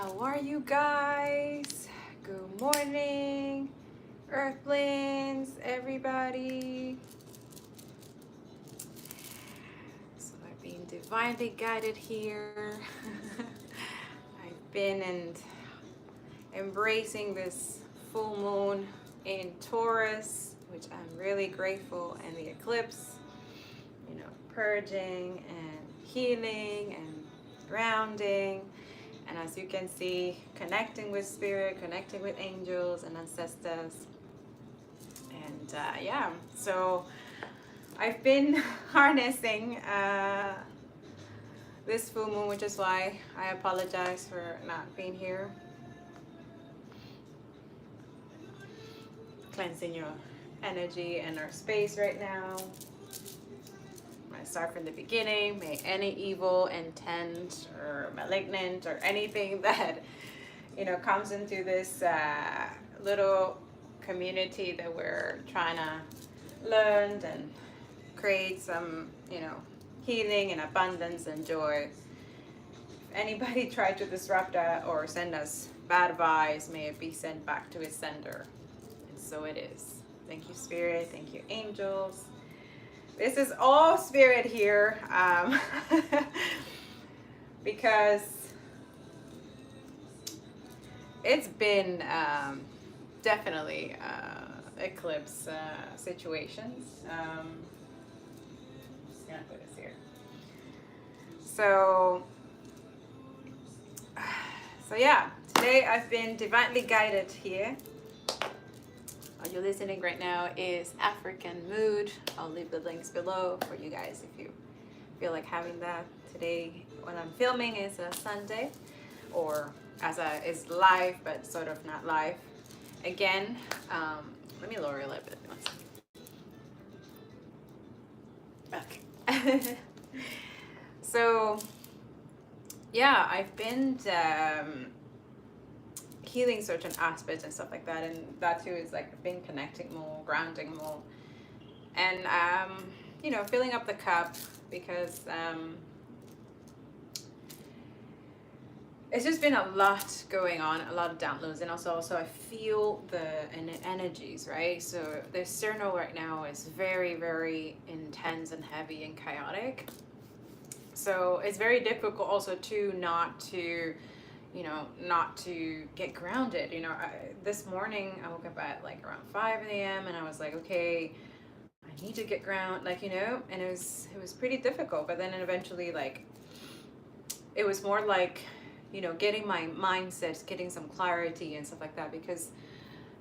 How are you guys? Good morning, Earthlings, everybody. So I've been divinely guided here. I've been and embracing this full moon in Taurus, which I'm really grateful, and the eclipse, purging and healing and grounding. And as you can see, connecting with spirit, connecting with angels and ancestors. And yeah, so I've been harnessing this full moon, which is why I apologize for not being here. Cleansing your energy and our space right now. I start from the beginning. May any evil intent or malignant or anything that comes into this little community that we're trying to learn and create some healing and abundance and joy. If anybody tried to disrupt that or send us bad vibes, may it be sent back to its sender. And so it is. Thank you, Spirit. Thank you, angels. This is all spirit here, because it's been definitely eclipse situations. Just gonna put this here. So yeah, today I've been divinely guided here. You're listening right now is African Mood. I'll leave the links below for you guys if you feel like having that. Today when I'm filming is a Sunday, or is live but sort of not live. Again, let me lower a little bit. Okay. So yeah, I've been healing certain aspects and stuff like that, and that too is like been connecting more, grounding more, and filling up the cup, because it's just been a lot going on, a lot of downloads, and also I feel the energies, right? So the external right now is very, very intense and heavy and chaotic, so it's very difficult also not to get grounded. This morning I woke up at like around 5 a.m. and I was like, okay, I need to get grounded, and it was pretty difficult. But then eventually, it was more like, getting my mindset, getting some clarity and stuff like that, because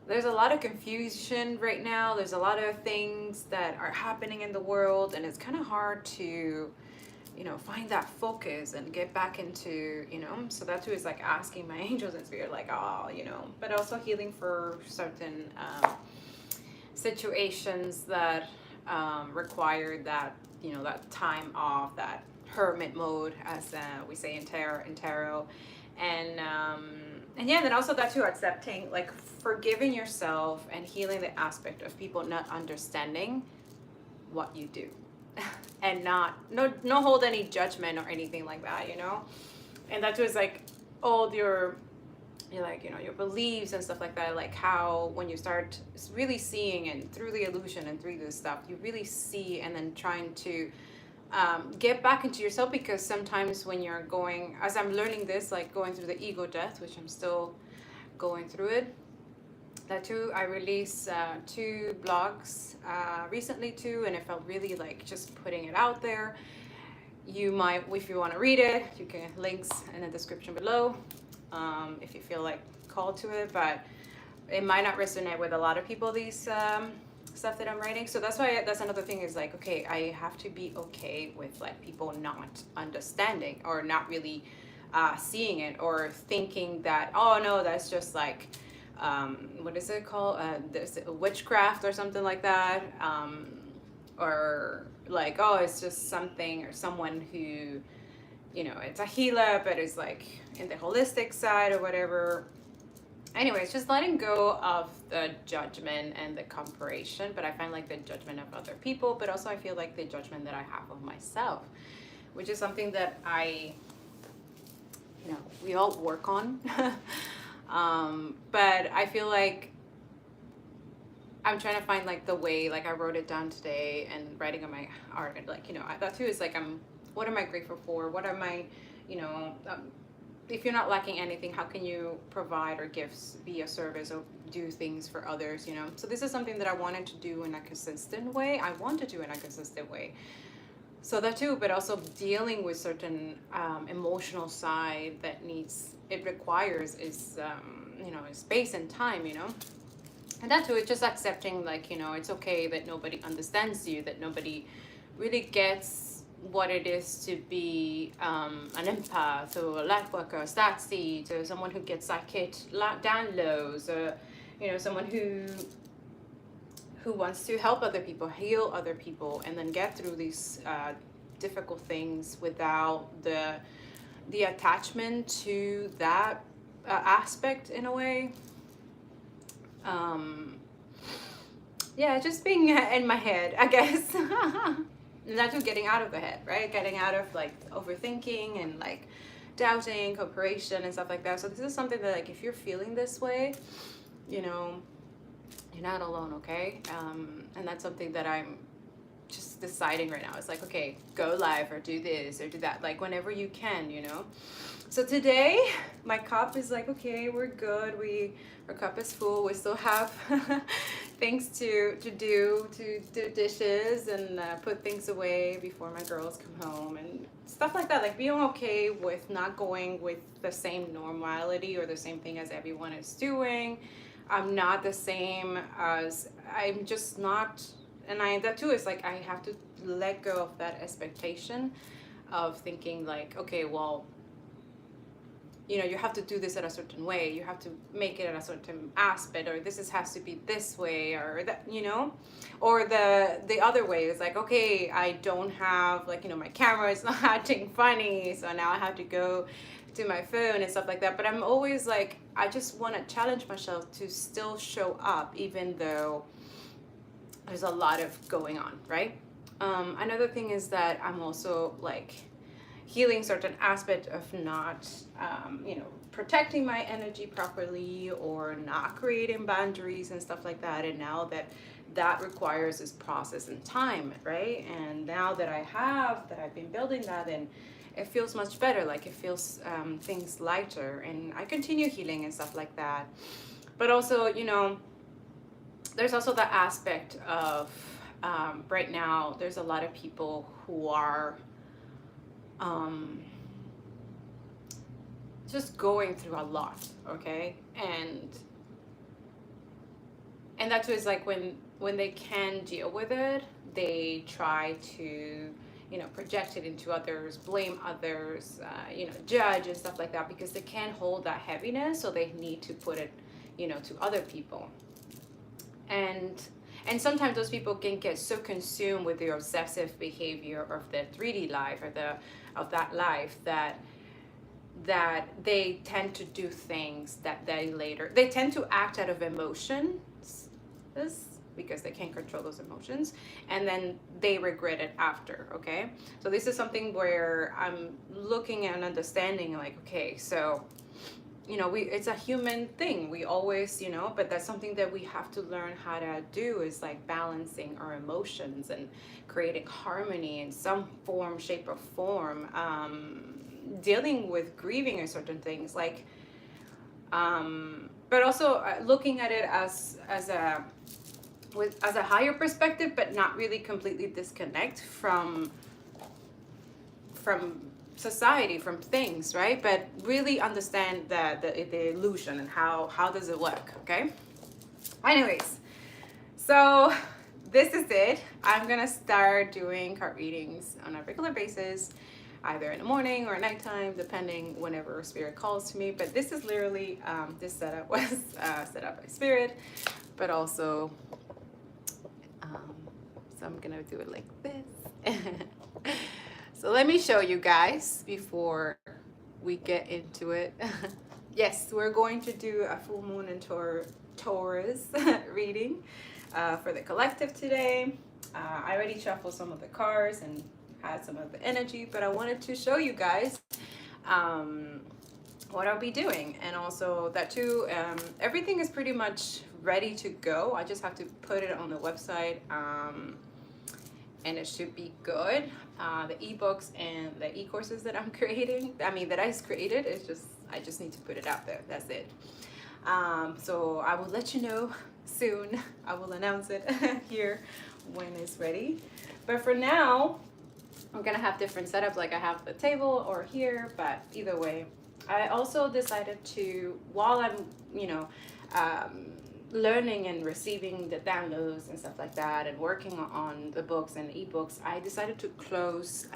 there's a lot of confusion right now. There's a lot of things that are happening in the world, and it's kind of hard to find that focus and get back into, so that too is like asking my angels and spirit, but also healing for certain situations that require that, that time off, that hermit mode, as we say in tarot. And yeah, then also that too, accepting, forgiving yourself and healing the aspect of people not understanding what you do. And no hold any judgment or anything like that, and that was like all your your beliefs and stuff like that, like how when you start really seeing and through the illusion and through this stuff, you really see, and then trying to get back into yourself, because sometimes when you're going, as I'm learning this, going through the ego death, which I'm still going through it. That too, I released 2 blogs recently too, and it felt really like just putting it out there. You might, if you want to read it, you can, links in the description below, if you feel like called to it, but it might not resonate with a lot of people, these stuff that I'm writing. So that's why, that's another thing, is okay, I have to be okay with people not understanding or not really seeing it, or thinking that, oh no, that's just what is it called? There's witchcraft or something like that. Or oh, it's just something or someone who, it's a healer, but it's in the holistic side or whatever. Anyways, just letting go of the judgment and the comparison. But I find the judgment of other people, but also I feel the judgment that I have of myself, which is something that I we all work on. But I feel like I'm trying to find like the way, like I wrote it down today and writing on my art, and like, you know, that too is like, what am I grateful for? What am I, you know, if you're not lacking anything, how can you provide or gifts, be a service, or do things for others, you know? So this is something that I wanted to do in a consistent way. I want to do in a consistent way. So that too, but also dealing with certain emotional side that it requires is, you know, space and time, you know? And that too, it's just accepting, like, you know, it's okay that nobody understands you, that nobody really gets what it is to be an empath or a light worker, a stat seed, or someone who gets psychic downloads, or, you know, someone who wants to help other people, heal other people, and then get through these difficult things without the attachment to that aspect in a way. Yeah, just being in my head, I guess. And that's just getting out of the head, right? Getting out of like overthinking and like doubting, cooperation and stuff like that. So this is something that, like, if you're feeling this way, you know, you're not alone, okay? And that's something that I'm just deciding right now. It's like, okay, go live or do this or do that, like whenever you can, you know? So today my cup is like, okay, we're good. Our cup is full. We still have things to do dishes and put things away before my girls come home and stuff like that. Like being okay with not going with the same normality or the same thing as everyone is doing. I'm not the same as, I'm just not, and that too is like, I have to let go of that expectation of thinking like, okay, well, you know, you have to do this in a certain way, you have to make it in a certain aspect, or has to be this way, or that, you know, or the other way is like, okay, I don't have, like, you know, my camera is not acting funny, so now I have to go to my phone and stuff like that. But I'm always like, I just want to challenge myself to still show up even though there's a lot of going on, right? Another thing is that I'm also like healing certain aspect of not, you know, protecting my energy properly or not creating boundaries and stuff like that. And now that requires this process and time, right? And now that I've been building that, and it feels much better. Like it feels things lighter, and I continue healing and stuff like that. But also, you know, there's also the aspect of right now, there's a lot of people who are just going through a lot, okay? And that's what it's like, when they can deal with it, they try to, you know, project it into others, blame others, you know, judge and stuff like that, because they can't hold that heaviness, so they need to put it, you know, to other people. And sometimes those people can get so consumed with the obsessive behavior of the 3D life, or of that life, that they tend to do things that they tend to act out of emotions, because they can't control those emotions, and then they regret it after, okay? So this is something where I'm looking and understanding, like, okay, so, you know, it's a human thing. We always, you know, but that's something that we have to learn how to do, is like balancing our emotions and creating harmony in some form, shape, or form. Dealing with grieving and certain things, like, but also looking at it as a higher perspective, but not really completely disconnect from society, from things, right? But really understand the illusion and how does it work, okay? Anyways, so this is it. I'm gonna start doing card readings on a regular basis, either in the morning or nighttime, depending whenever spirit calls to me. But this is literally, this setup was set up by spirit, but also, so I'm gonna do it like this. So let me show you guys before we get into it. Yes, we're going to do a full moon and Taurus reading for the collective today. I already shuffled some of the cards and had some of the energy, but I wanted to show you guys what I'll be doing. And also that too, everything is pretty much ready to go. I just have to put it on the website, and it should be good. The ebooks and the e-courses that I'm creating, that I created, I just need to put it out there. That's it. So I will let you know soon. I will announce it here when it's ready. But for now, I'm gonna have different setups, like I have the table or here, but either way. I also decided to, while I'm, learning and receiving the downloads and stuff like that, and working on the books and ebooks, I decided to close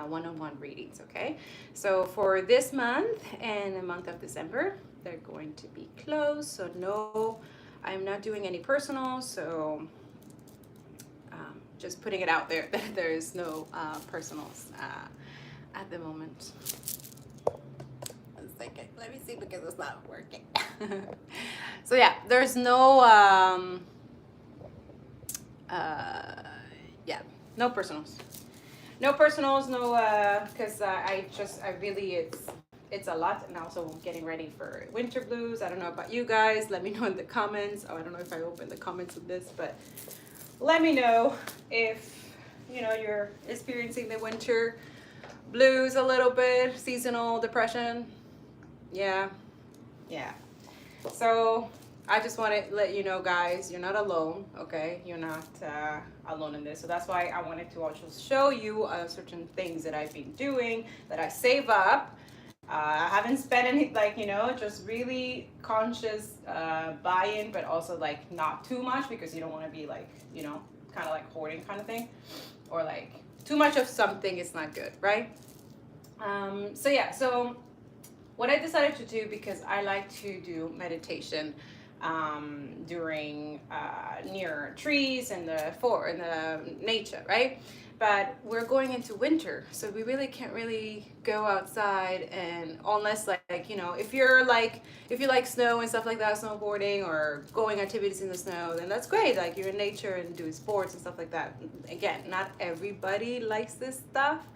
one-on-one readings. Okay, so for this month and the month of December, they're going to be closed. So no, I'm not doing any personal. So just putting it out there that there is no personals at the moment. Second, let me see, because it's not working. So yeah, there's no no personals, no because I really, it's a lot. And also getting ready for winter blues. I don't know about you guys, let me know in the comments. I don't know if I opened the comments of this, but let me know if you're experiencing the winter blues a little bit, seasonal depression. Yeah. So I just want to let you know, guys, you're not alone. Okay, you're not alone in this. So that's why I wanted to also show you certain things that I've been doing, that I save up. I haven't spent any, just really conscious buy-in, but also like not too much, because you don't want to be like, kind of like hoarding kind of thing, or like too much of something is not good, right? So yeah, so what I decided to do, because I like to do meditation during near trees and the nature, right? But we're going into winter, so we really can't really go outside, and unless if you like snow and stuff like that, snowboarding or going activities in the snow, then that's great. Like, you're in nature and doing sports and stuff like that. Again, not everybody likes this stuff,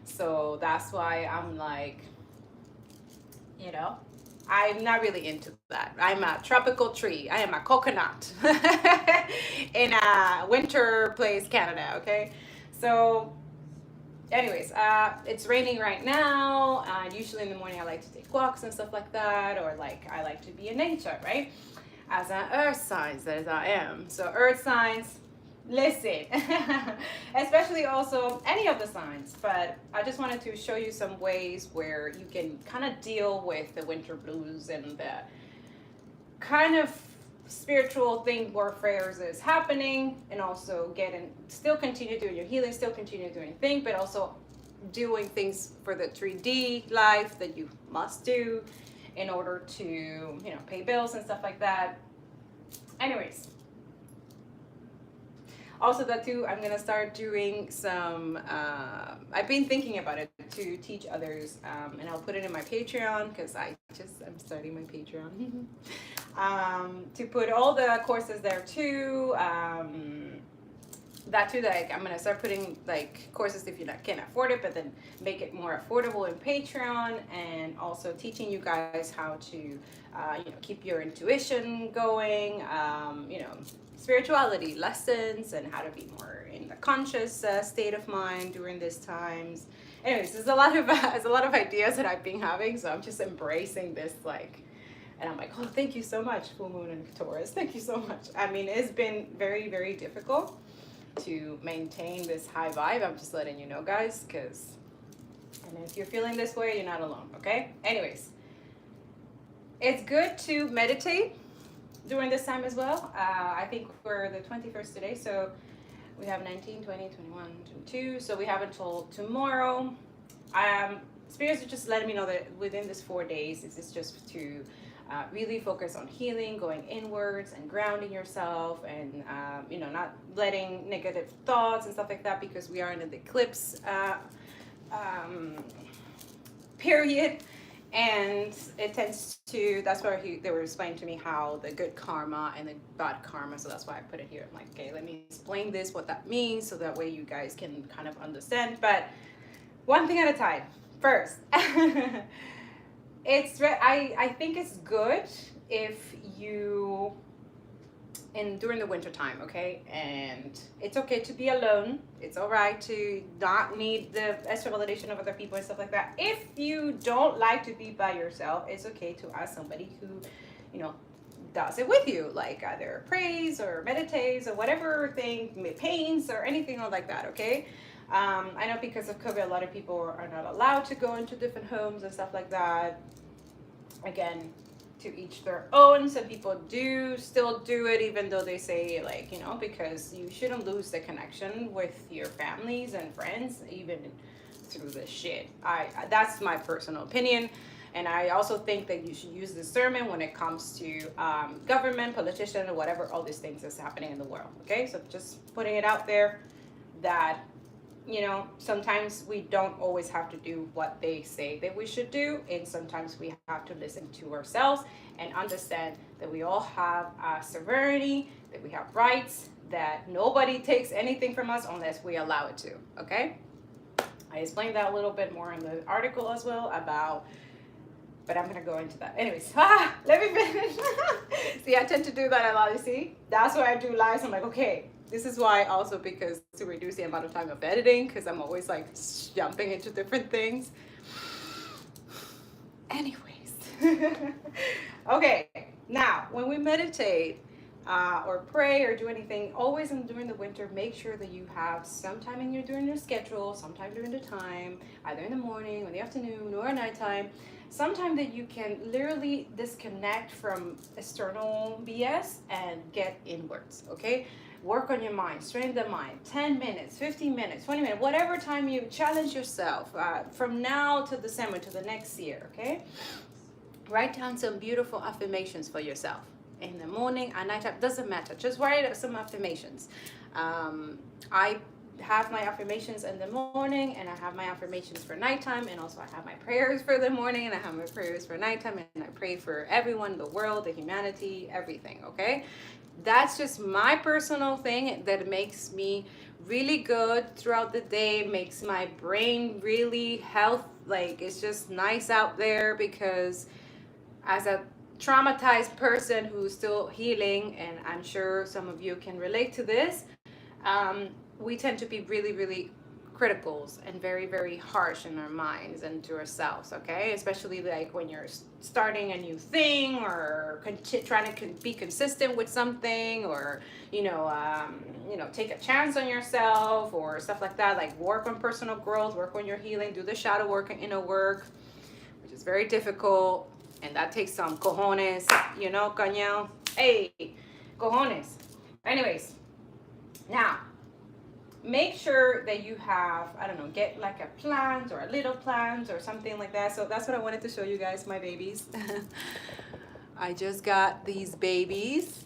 so that's why I'm like, I'm not really into that. I'm a tropical tree. I am a coconut in a winter place, Canada. Okay, so anyways, it's raining right now. Usually in the morning, I like to take walks and stuff like that, or like I like to be in nature, right? As an earth signs, as I am. So earth signs, listen, especially also any of the signs, but I just wanted to show you some ways where you can kind of deal with the winter blues and the kind of spiritual thing warfare is happening, and also still continue doing your healing, still continue doing things, but also doing things for the 3D life that you must do in order to pay bills and stuff like that. Anyways, also that too, I'm gonna start doing some, I've been thinking about it to teach others, and I'll put it in my Patreon, because I'm starting my Patreon. To put all the courses there too. That too, like I'm gonna start putting like courses if you can't afford it, but then make it more affordable in Patreon, and also teaching you guys how to keep your intuition going, spirituality lessons, and how to be more in the conscious state of mind during these times. Anyways, there's a lot of ideas that I've been having, so I'm just embracing this, and I'm like, oh, thank you so much, full moon and Taurus, thank you so much. It's been very, very difficult to maintain this high vibe. I'm just letting you know, guys, and if you're feeling this way, you're not alone. Okay, anyways, it's good to meditate during this time as well. I think we're the 21st today, so we have 19, 20, 21, 22, so we have until tomorrow. Spirits are just letting me know that within this 4 days, this is just to really focus on healing, going inwards and grounding yourself, and not letting negative thoughts and stuff like that, because we are in an eclipse period, and it tends to, that's where they were explaining to me how the good karma and the bad karma, so that's why I put it here. I'm like, okay, let me explain this, what that means, so that way you guys can kind of understand. But one thing at a time. First, I think it's good if you and during the winter time, okay? And it's okay to be alone. It's all right to not need the extra validation of other people and stuff like that. If you don't like to be by yourself, it's okay to ask somebody who, you know, does it with you, like either prays or meditates or whatever thing, paints or anything like that, okay? I know because of COVID, a lot of people are not allowed to go into different homes and stuff like that. Again, to each their own. Some people do still do it, even though they say, like, you know, because you shouldn't lose the connection with your families and friends, even through this shit. That's my personal opinion. And I also think that you should use discernment when it comes to government, politician, or whatever, all these things that's happening in the world. Okay, so just putting it out there that, you know, sometimes we don't always have to do what they say that we should do, and sometimes we have to listen to ourselves and understand that we all have sovereignty, that we have rights, that nobody takes anything from us unless we allow it to. Okay, I explained that a little bit more in the article as well about, but I'm gonna go into that anyways. Let me finish. See, I tend to do that a lot. You see, that's why I do lives. I'm like, okay, this is why also, because to reduce the amount of time of editing, because I'm always like jumping into different things. Anyways. Okay, now when we meditate or pray or do anything, always during the winter, make sure that you have some time during your schedule, sometime during the time, either in the morning or the afternoon or nighttime, sometime that you can literally disconnect from external BS and get inwards, okay? Work on your mind, strengthen the mind, 10 minutes, 15 minutes, 20 minutes, whatever time you challenge yourself from now to December to the next year, okay? Write down some beautiful affirmations for yourself. In the morning, at night, doesn't matter. Just write some affirmations. I have my affirmations in the morning, and I have my affirmations for nighttime, and also I have my prayers for the morning, and I have my prayers for nighttime, and I pray for everyone, the world, the humanity, everything, okay? That's just my personal thing that makes me really good throughout the day, makes my brain really like it's just nice out there, because as a traumatized person who's still healing, and I'm sure some of you can relate to this, we tend to be really, really critical and very, very harsh in our minds and to ourselves, okay? Especially like when you're starting a new thing, or trying to be consistent with something, or take a chance on yourself or stuff like that. Like work on personal growth, work on your healing, do the shadow work and inner work, which is very difficult, and that takes some cojones, cañao. Hey, cojones. Anyways, now make sure that you have, I don't know, get like a plant or a little plant or something like that. So that's what I wanted to show you guys, my babies. I just got these babies.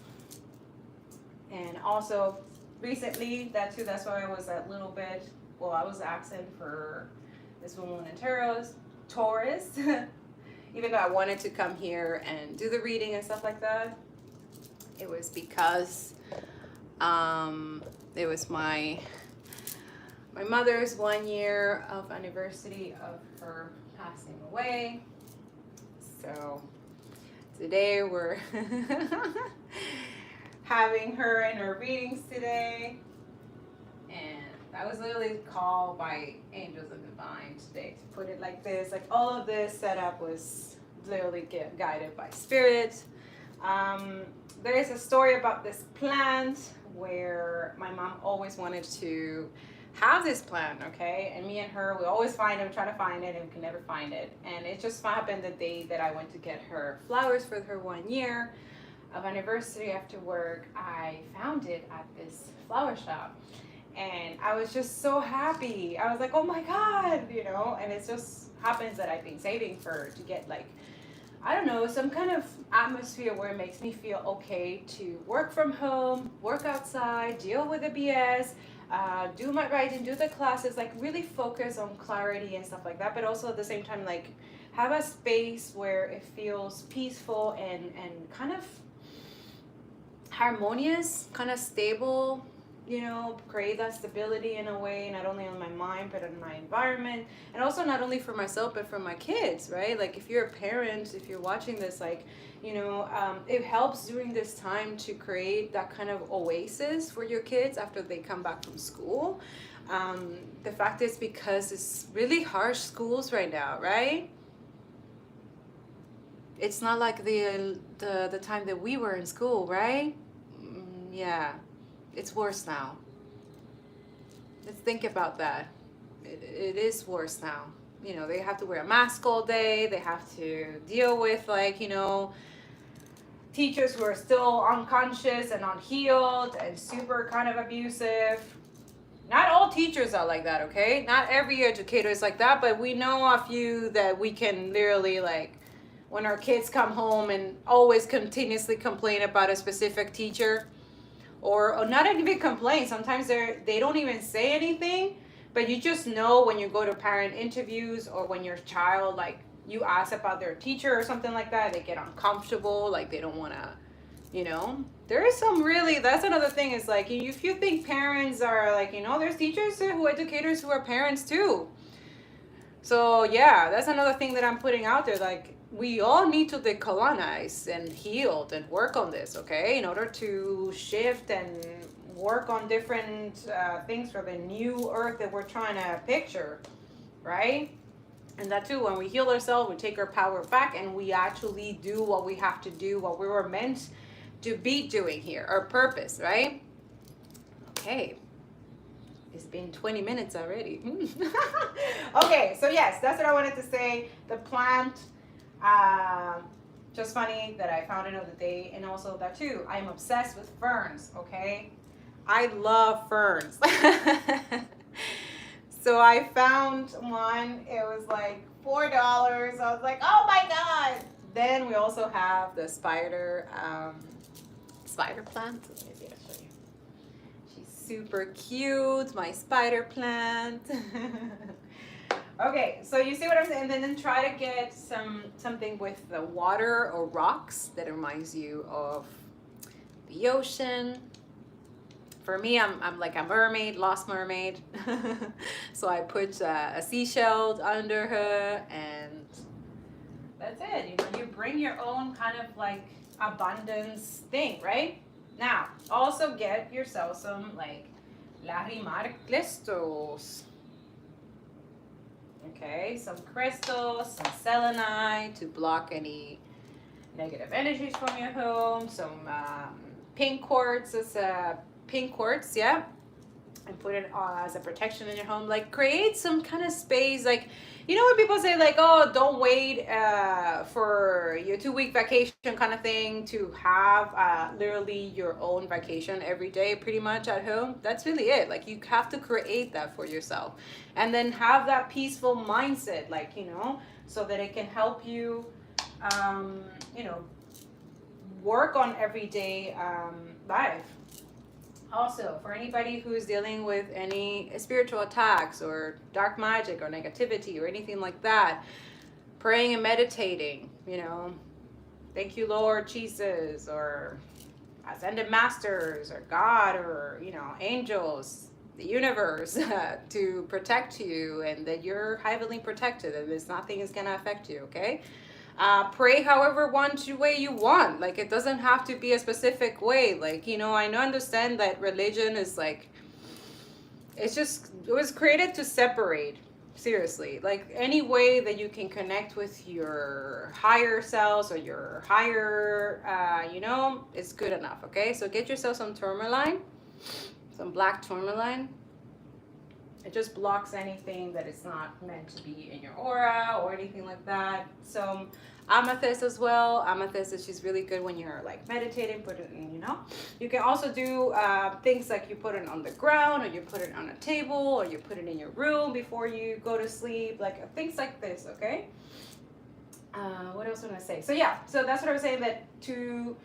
And also recently, that's why I was a little bit, I was asking for this woman in Taurus. Even though I wanted to come here and do the reading and stuff like that, it was because it was my mother's 1 year of anniversary of her passing away. So today we're having her in her readings today, and I was literally called by angels of divine today to put it like this. Like all of this setup was literally guided by spirit. There is a story about this plant where my mom always wanted to have this plant, okay? And me and her, we always try to find it, and we can never find it. And it just happened the day that I went to get her flowers for her 1 year of anniversary after work, I found it at this flower shop. And I was just so happy. I was like, oh my God, and it just happens that I've been saving to get like, I don't know, some kind of atmosphere where it makes me feel okay to work from home, work outside, deal with the BS, do my writing, do the classes, like really focus on clarity and stuff like that, but also at the same time, like have a space where it feels peaceful and kind of harmonious, kind of stable, you know, create that stability in a way, not only on my mind, but in my environment. And also not only for myself, but for my kids, right? Like if you're a parent, if you're watching this, like, you know, it helps during this time to create that kind of oasis for your kids after they come back from school. The fact is because it's really harsh schools right now, right? It's not like the time that we were in school, right? Yeah, it's worse now. Let's think about that. It is worse now. You know, they have to wear a mask all day. They have to deal with, like, you know, teachers who are still unconscious and unhealed and super kind of abusive. Not all teachers are like that, okay? Not every educator is like that, but we know a few that we can literally, like, when our kids come home and always continuously complain about a specific teacher, or not even complain. Sometimes they don't even say anything, but you just know when you go to parent interviews or when your child, like, you ask about their teacher or something like that, they get uncomfortable, like they don't want to, you know. There is some really, that's another thing, is like, if you think parents are like, you know, there's teachers who, educators who are parents too. So yeah, that's another thing that I'm putting out there. Like, we all need to decolonize and heal and work on this, okay? In order to shift and work on different things for the new earth that we're trying to picture, right? And that too, when we heal ourselves, we take our power back and we actually do what we have to do, what we were meant to be doing here, our purpose, right? Okay. It's been 20 minutes already. Okay, so yes, that's what I wanted to say. The plant, just funny that I found it the other day. And also that too, I'm obsessed with ferns, okay? I love ferns. So I found one, it was like $4. I was like, oh my God. Then we also have the spider plant. Maybe I'll show you. Super cute, my spider plant. Okay, so you see what I'm saying? And then try to get something with the water or rocks that reminds you of the ocean. For me, I'm like a mermaid, lost mermaid. So I put a seashell under her, and that's it. You know, you bring your own kind of like abundance thing, right? Now, also get yourself some, like, Larimar crystals. Okay, some crystals, some selenite to block any negative energies from your home. Some pink quartz, yeah. And put it as a protection in your home. Like, create some kind of space. Like, you know when people say, like, oh, don't wait for your 2-week vacation kind of thing to have literally your own vacation every day pretty much at home. That's really it. Like, you have to create that for yourself. And then have that peaceful mindset, like, you know, so that it can help you, you know, work on everyday life. Also, for anybody who's dealing with any spiritual attacks or dark magic or negativity or anything like that, praying and meditating, you know, thank you, Lord Jesus, or ascended masters, or God, or, you know, angels, the universe, to protect you, and that you're heavily protected and there's nothing is going to affect you, okay? Pray however way you want. Like, it doesn't have to be a specific way. Like, you know, I understand that religion is like, it was created to separate. Seriously, like, any way that you can connect with your higher selves or your higher, you know, it's good enough, okay? So get yourself some tourmaline, some black tourmaline. It just blocks anything that is not meant to be in your aura or anything like that. So amethyst as well. Amethyst is just really good when you're like meditating, put it in, you know. You can also do things like you put it on the ground, or you put it on a table, or you put it in your room before you go to sleep, like things like this, okay? What else was I say? So yeah, so that's what I was saying, that to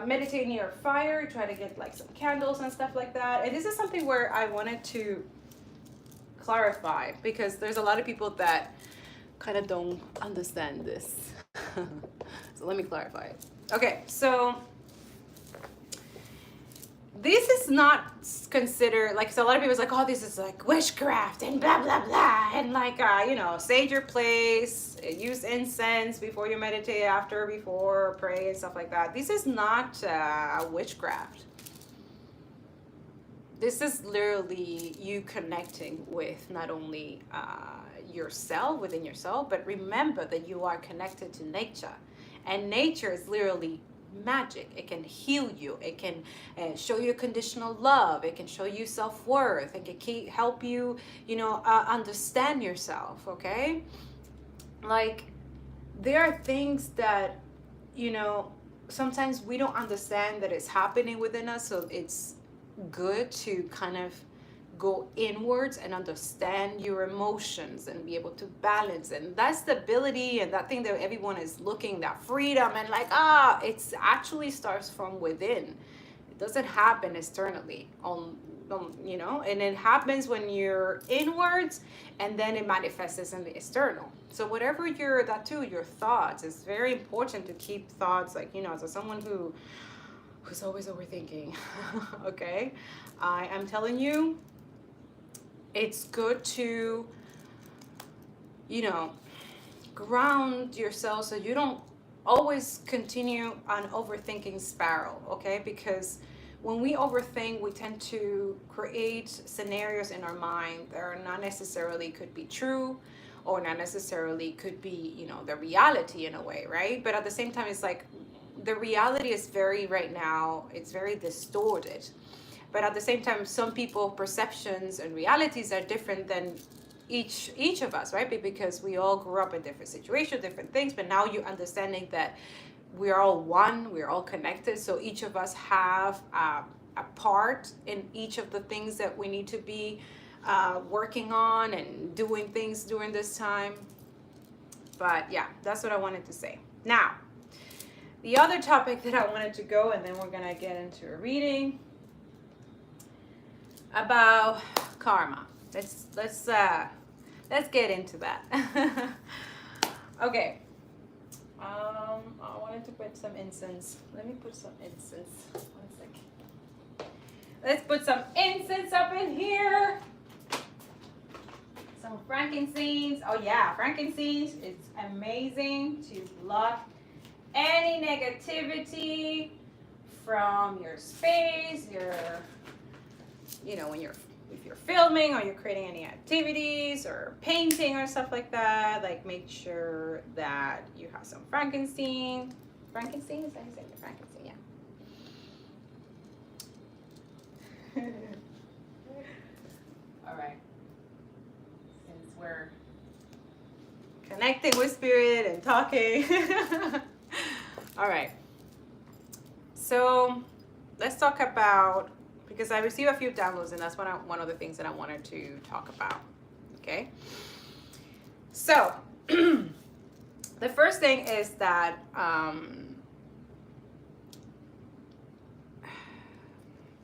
meditate near fire, try to get like some candles and stuff like that. And this is something where I wanted to clarify, because there's a lot of people that kind of don't understand this. So let me clarify it. Okay, so this is not considered like, so a lot of people's like, oh, this is like witchcraft and blah blah blah, and like you know, sage your place, use incense before you meditate, after, before, pray and stuff like that. This is not witchcraft. This is literally you connecting with not only yourself, within yourself, but remember that you are connected to nature, and nature is literally magic. It can heal you. It can show you conditional love. It can show you self-worth. It can help you, you know, understand yourself. Okay, like there are things that, you know, sometimes we don't understand that it's happening within us, so it's good to kind of go inwards and understand your emotions and be able to balance. And that stability and that thing that everyone is looking, that freedom, and like, it's actually starts from within. It doesn't happen externally on you know, and it happens when you're inwards, and then it manifests in the external. So whatever your thoughts, it's very important to keep thoughts, like, you know, as someone who's always overthinking. Okay, I am telling you, it's good to, you know, ground yourself so you don't always continue on overthinking spiral. Okay, because when we overthink, we tend to create scenarios in our mind that are not necessarily could be true, or not necessarily could be, you know, the reality in a way, right? But at the same time, it's like the reality is very, right now, it's very distorted. But at the same time, some people perceptions and realities are different than each of us, right? Because we all grew up in different situations, different things, but now you're understanding that we're all one, we're all connected. So each of us have a part in each of the things that we need to be working on and doing things during this time. But yeah, that's what I wanted to say. Now, the other topic that I wanted to go, and then we're gonna get into a reading about karma. Let's get into that. Okay. I wanted to put some incense. Let me put some incense. 1 second. Let's put some incense up in here. Some frankincense. Oh yeah, frankincense is amazing to block any negativity from your space, you know, if you're filming or you're creating any activities or painting or stuff like that, like make sure that you have some frankincense. Frankincense? Is that how you say it? Frankincense, yeah. All right. Since we're connecting with spirit and talking. All right. So let's talk about, because I received a few downloads, and that's one of the things that I wanted to talk about. Okay. So the first thing is that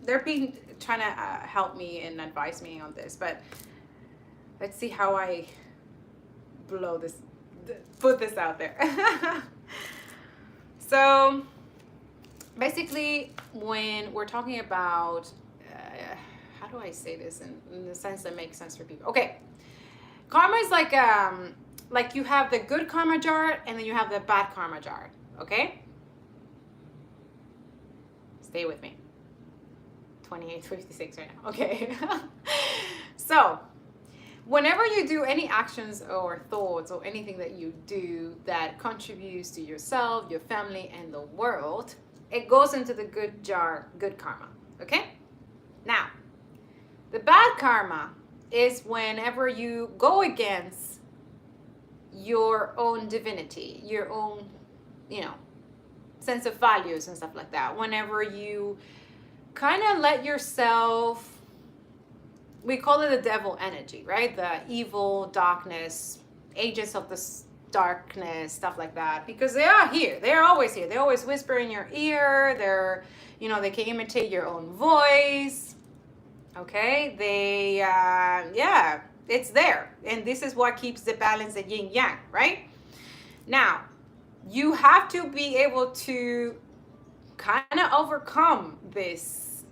they're being trying to help me and advise me on this, but let's see how I put this out there. So basically, when we're talking about, how do I say this in the sense that makes sense for people? Okay, karma is like you have the good karma jar and then you have the bad karma jar. Okay, stay with me. 28:56 right now. Okay. So whenever you do any actions or thoughts or anything that you do that contributes to yourself, your family, and the world, it goes into the good jar, good karma. Okay? Now, the bad karma is whenever you go against your own divinity, your own, you know, sense of values and stuff like that. Whenever you kind of let yourself, we call it the devil energy, right? The evil, darkness, agents of the darkness, stuff like that, because they are here. They're always here. They always whisper in your ear. They're, you know, they can imitate your own voice. Okay, they, yeah, it's there. And this is what keeps the balance, the yin yang, right? Now, you have to be able to kind of overcome this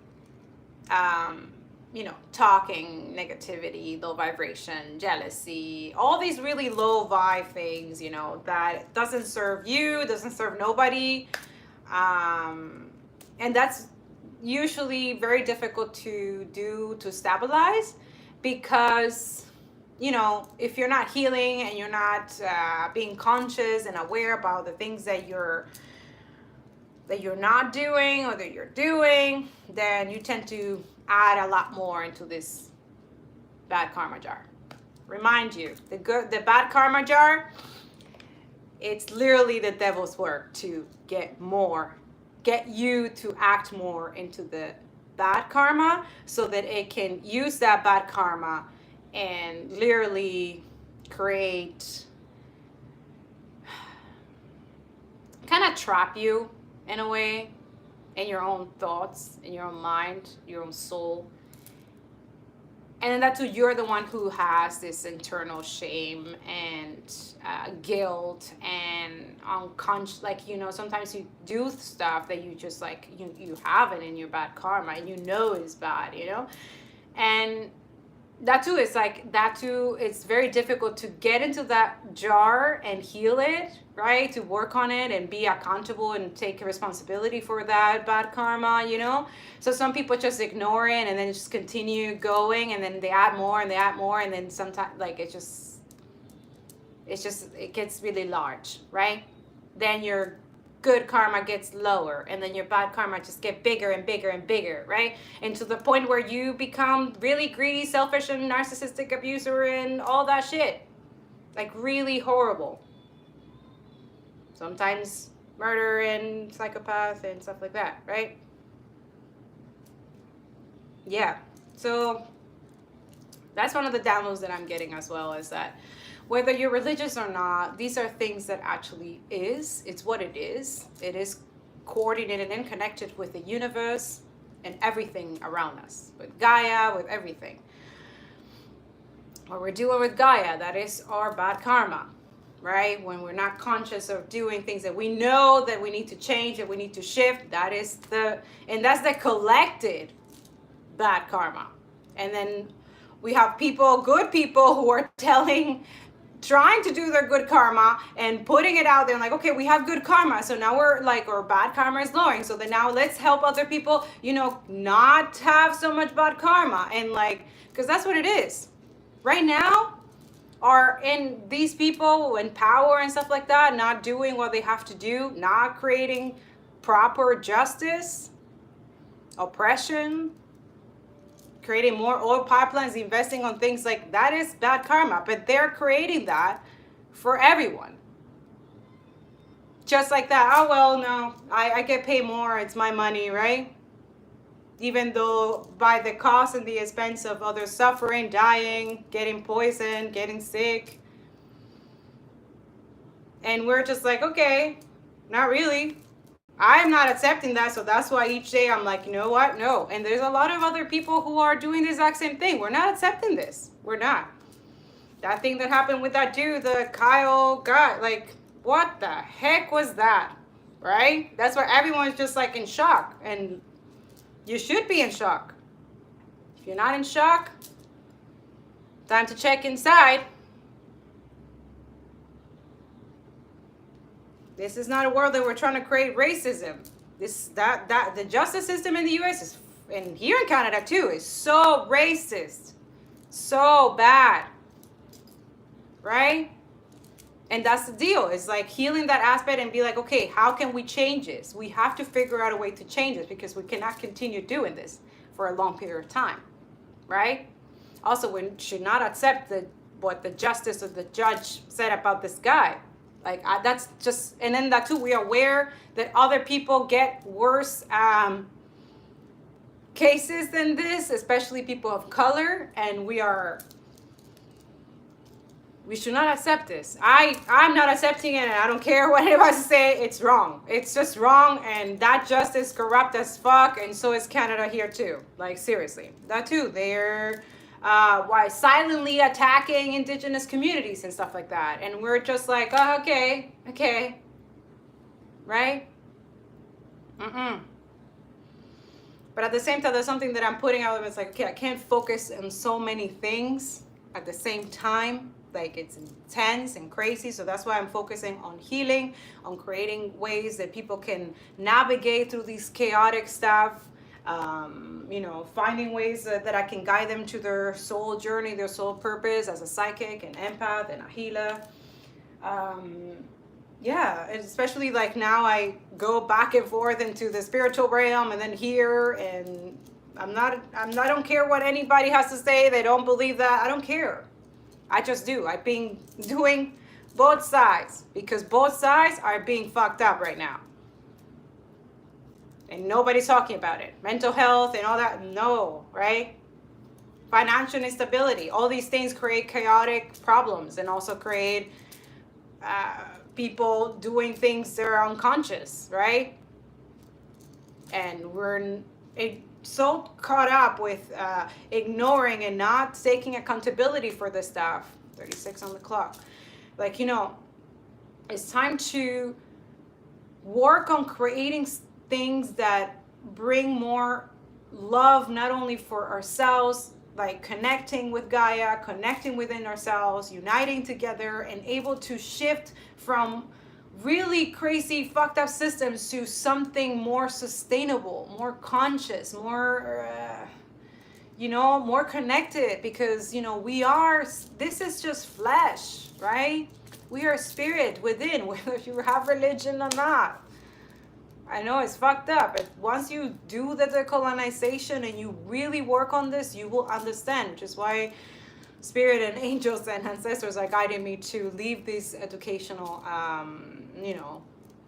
you know, talking, negativity, low vibration, jealousy, all these really low vibe things, you know, that doesn't serve you, doesn't serve nobody. And that's usually very difficult to do to stabilize, because, you know, if you're not healing and you're not being conscious and aware about the things that you're not doing or that you're doing, then you tend to add a lot more into this bad karma jar. Remind you, the bad karma jar, it's literally the devil's work to get you to act more into the bad karma, so that it can use that bad karma and literally create, kind of trap you in a way, in your own thoughts, in your own mind, your own soul. And then that's who you're the one who has this internal shame and guilt and unconscious, like, you know, sometimes you do stuff that you just like, you have it in your bad karma and you know is bad, you know. And that too is like, that too, it's very difficult to get into that jar and heal it, right? To work on it and be accountable and take responsibility for that bad karma, you know. So some people just ignore it and then just continue going, and then they add more and they add more, and then sometimes like it gets really large, right? Then your good karma gets lower, and then your bad karma just get bigger and bigger and bigger, right? And to the point where you become really greedy, selfish, and narcissistic abuser and all that shit. Like really horrible. Sometimes murder and psychopath and stuff like that, right? Yeah. So that's one of the downloads that I'm getting as well, is that whether you're religious or not, these are things that actually it's what it is. It is coordinated and connected with the universe and everything around us, with Gaia, with everything. What we're doing with Gaia, that is our bad karma, right? When we're not conscious of doing things that we know that we need to change, that we need to shift, that's the collected bad karma. And then we have good people who are trying to do their good karma and putting it out there, and like, okay, we have good karma, so now we're like, our bad karma is lowering, so then now let's help other people, you know, not have so much bad karma. And like, because that's what it is right now, are in these people in power and stuff like that, not doing what they have to do, not creating proper justice, oppression, creating more oil pipelines, investing on things like that, is bad karma. But they're creating that for everyone. Just like that. Oh, well, no, I get paid more. It's my money, right? Even though by the cost and the expense of others suffering, dying, getting poisoned, getting sick. And we're just like, okay, not really. I'm not accepting that, so that's why each day I'm like, you know what? No. And there's a lot of other people who are doing the exact same thing. We're not accepting this. We're not. That thing that happened with that dude, the Kyle guy, like, what the heck was that? Right? That's why everyone's just like in shock. And you should be in shock. If you're not in shock, time to check inside. This is not a world that we're trying to create racism. The justice system in the US is, and here in Canada too, is so racist. So bad. Right? And that's the deal. It's like healing that aspect and be like, okay, how can we change this? We have to figure out a way to change this, because we cannot continue doing this for a long period of time. Right? Also, we should not accept what the justice or the judge said about this guy. Like, that's just, and then that too, we are aware that other people get worse cases than this, especially people of color, and we should not accept this. I'm not accepting it, and I don't care what anybody say, it's wrong. It's just wrong, and that justice corrupt as fuck, and so is Canada here too. Like, seriously. That too, they're why silently attacking indigenous communities and stuff like that. And we're just like, oh, okay. Right? But at the same time, that's something that I'm putting out. It's like, okay, I can't focus on so many things at the same time. Like, it's intense and crazy. So that's why I'm focusing on healing, on creating ways that people can navigate through these chaotic stuff. You know, finding ways that I can guide them to their soul journey, their soul purpose as a psychic, an empath, and a healer. Yeah, especially like now I go back and forth into the spiritual realm and then here, and I don't care what anybody has to say. They don't believe that. I don't care. I just do. I've been doing both sides because both sides are being fucked up right now. And nobody's talking about it. Mental health and all that, no, right? Financial instability. All these things create chaotic problems and also create people doing things that are unconscious, right? And we're so caught up with ignoring and not taking accountability for this stuff. 36 on the clock. Like, you know, it's time to work on creating things that bring more love, not only for ourselves, like connecting with Gaia, connecting within ourselves, uniting together, and able to shift from really crazy fucked up systems to something more sustainable, more conscious, more you know, more connected, because, you know, this is just flesh, right? We are spirit within, whether you have religion or not. I know it's fucked up, but once you do the decolonization and you really work on this, you will understand, which is why spirit and angels and ancestors are guiding me to leave this educational, you know,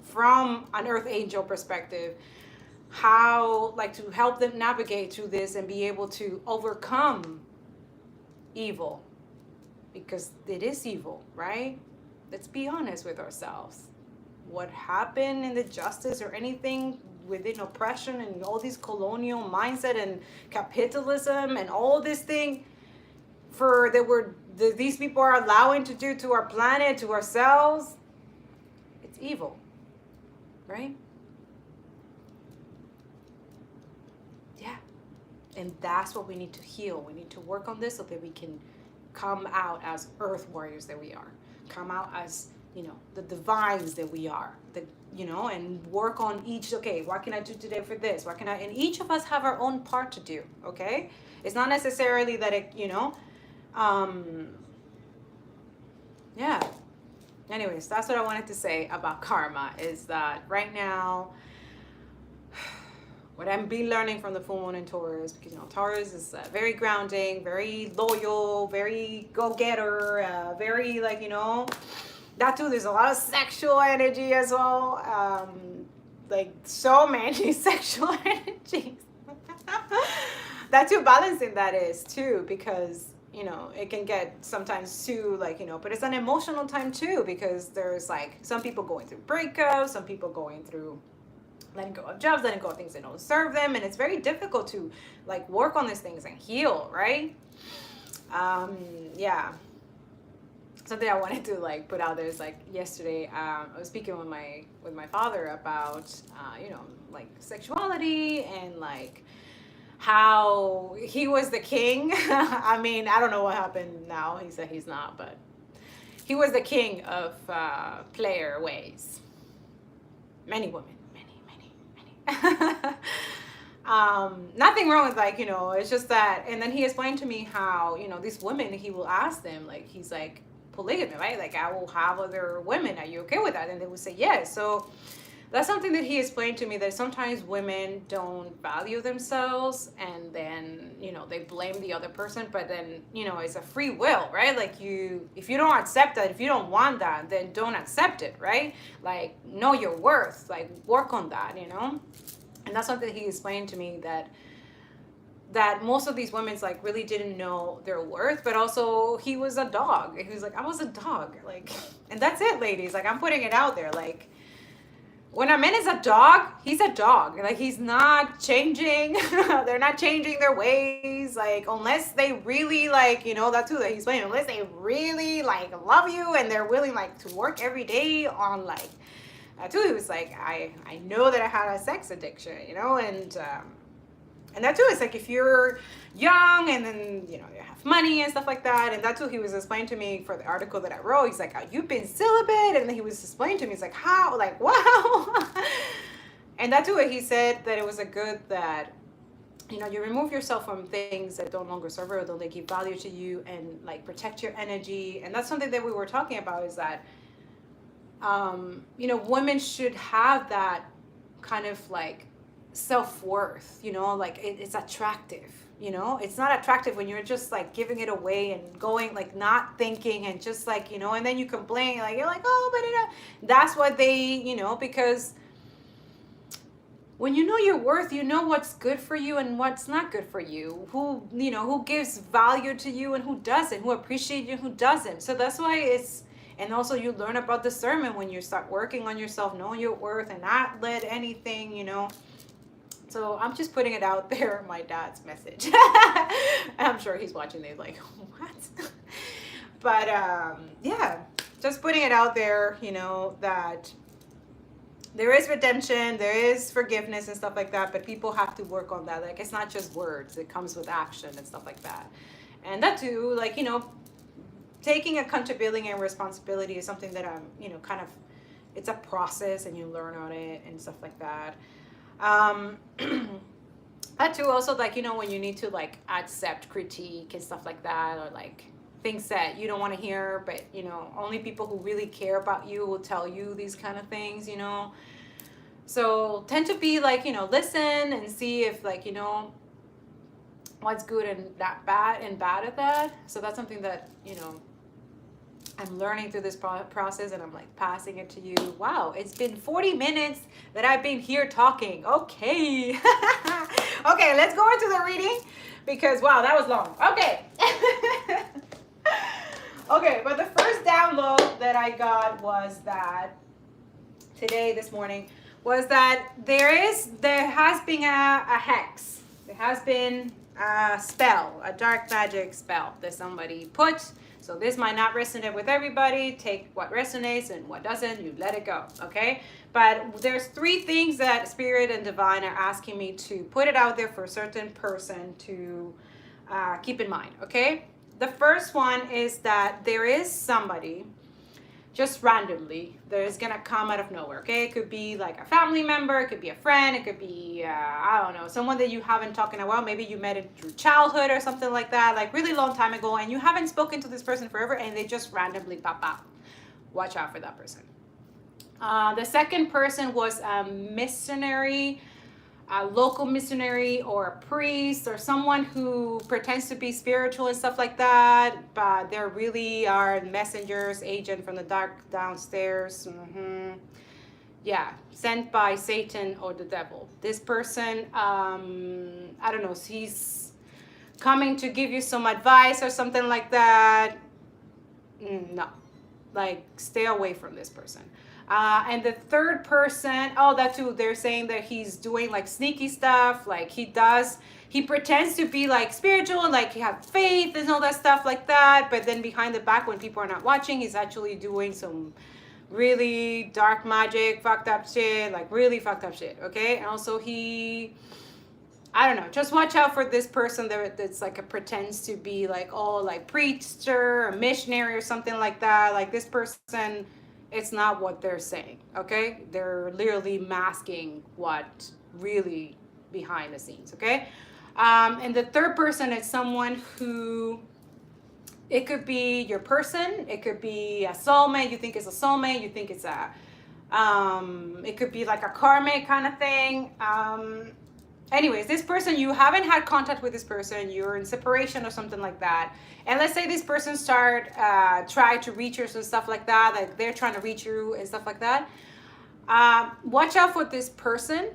from an earth angel perspective, how, like, to help them navigate through this and be able to overcome evil, because it is evil, right? Let's be honest with ourselves. What happened in the justice or anything within oppression and all these colonial mindset and capitalism and all this thing these people are allowing to do to our planet, to ourselves, it's evil, right? Yeah. And that's what we need to heal. We need to work on this so that we can come out as earth warriors that we are, come out as, you know, the divines that we are, you know, and work on each, okay, what can I do today for this? And each of us have our own part to do, okay? It's not necessarily that it, you know, yeah. Anyways, that's what I wanted to say about karma, is that right now, what I'm been learning from the full moon in Taurus, because, you know, Taurus is very grounding, very loyal, very go-getter, very, like, you know, that too, there's a lot of sexual energy as well. Like, so many sexual energies. That too, balancing that is too, because, you know, it can get sometimes too, like, you know, but it's an emotional time too, because there's like some people going through breakups, some people going through letting go of jobs, letting go of things that don't serve them, and it's very difficult to like work on these things and heal, right? Yeah. Something I wanted to like put out there is like yesterday, I was speaking with my father about you know, like sexuality and like how he was the king. I mean, I don't know what happened now. He said he's not, but he was the king of player ways. Many women, many. Nothing wrong with, like, you know, it's just that. And then he explained to me how, you know, these women, he will ask them, like, he's like, polygamy, right? Like, I will have other women. Are you okay with that? And they would say yes. So that's something that he explained to me, that sometimes women don't value themselves, and then, you know, they blame the other person. But then, you know, it's a free will, right? Like, if you don't accept that, if you don't want that, then don't accept it, right? Like, know your worth, like, work on that, you know? And that's something he explained to me, that most of these women's like really didn't know their worth, but also he was a dog. He was like, I was a dog, like, and that's it, ladies. Like, I'm putting it out there. Like, when a man is a dog, he's a dog. Like, he's not changing. They're not changing their ways. Like, unless they really, like, you know, that too that he's saying, unless they really like love you and they're willing like to work every day on like, too, he was like, I know that I had a sex addiction, you know, and And that too is like if you're young and then, you know, you have money and stuff like that. And that's what he was explaining to me for the article that I wrote. He's like, oh, you've been celibate. And then he was explaining to me, he's like, how? Like, wow. And that's what he said, that it was a good that, you know, you remove yourself from things that don't longer serve you, or don't give value to you, and like protect your energy. And that's something that we were talking about, is that, you know, women should have that kind of like self-worth, you know, like it's attractive, you know. It's not attractive when you're just like giving it away and going like not thinking and just like, you know, and then you complain, like you're like, oh, but that's what they, you know, because when you know your worth, you know what's good for you and what's not good for you, who, you know, who gives value to you and who doesn't, who appreciates you and who doesn't. So that's why it's, and also you learn about discernment when you start working on yourself, knowing your worth and not let anything, you know. So I'm just putting it out there, my dad's message. I'm sure he's watching this like, what? But yeah, just putting it out there, you know, that there is redemption, there is forgiveness and stuff like that, but people have to work on that. Like, it's not just words, it comes with action and stuff like that. And that too, like, you know, taking accountability and responsibility is something that I'm, you know, kind of, it's a process and you learn on it and stuff like that. That too, also, like, you know, when you need to like accept critique and stuff like that, or like things that you don't want to hear, but you know, only people who really care about you will tell you these kind of things, you know. So tend to be like, you know, listen and see if like, you know, what's good and that bad and bad at that. So that's something that, you know, I'm learning through this process, and I'm like passing it to you. Wow, it's been 40 minutes that I've been here talking. Okay. Okay, let's go into the reading, because wow, that was long. Okay. Okay, but the first download that I got was that this morning, was that there has been a hex. There has been a spell, a dark magic spell that somebody put. So this might not resonate with everybody. Take what resonates and what doesn't, you let it go, okay? But there's 3 things that Spirit and Divine are asking me to put it out there for a certain person to keep in mind, okay? The first one is that there is somebody just randomly that is gonna come out of nowhere, okay? It could be like a family member, it could be a friend, it could be, I don't know, someone that you haven't talked in a while. Maybe you met it through childhood or something like that, like really long time ago, and you haven't spoken to this person forever, and they just randomly pop out. Watch out for that person. The second person was a missionary, a local missionary or a priest, or someone who pretends to be spiritual and stuff like that, but they really are messengers, agent from the dark downstairs. Yeah, sent by Satan or the devil. This person, I don't know, he's coming to give you some advice or something like that. No, like stay away from this person. And the third person, oh, that too, they're saying that he's doing like sneaky stuff, like he pretends to be like spiritual and like he have faith and all that stuff like that, but then behind the back when people are not watching, he's actually doing some really dark magic, fucked up shit, like really fucked up shit, okay? And also I don't know, just watch out for this person that's like a pretends to be like, oh, like preacher or missionary or something like that. Like this person, it's not what they're saying, okay? They're literally masking what really behind the scenes, okay? And the third person is someone who, it could be your person, it could be a soulmate, you think it's a soulmate, you think it's it could be like a karmic kind of thing. Anyways, this person, you haven't had contact with this person, you're in separation or something like that. And let's say this person try to reach you and stuff like that, like they're trying to reach you and stuff like that. Watch out for this person,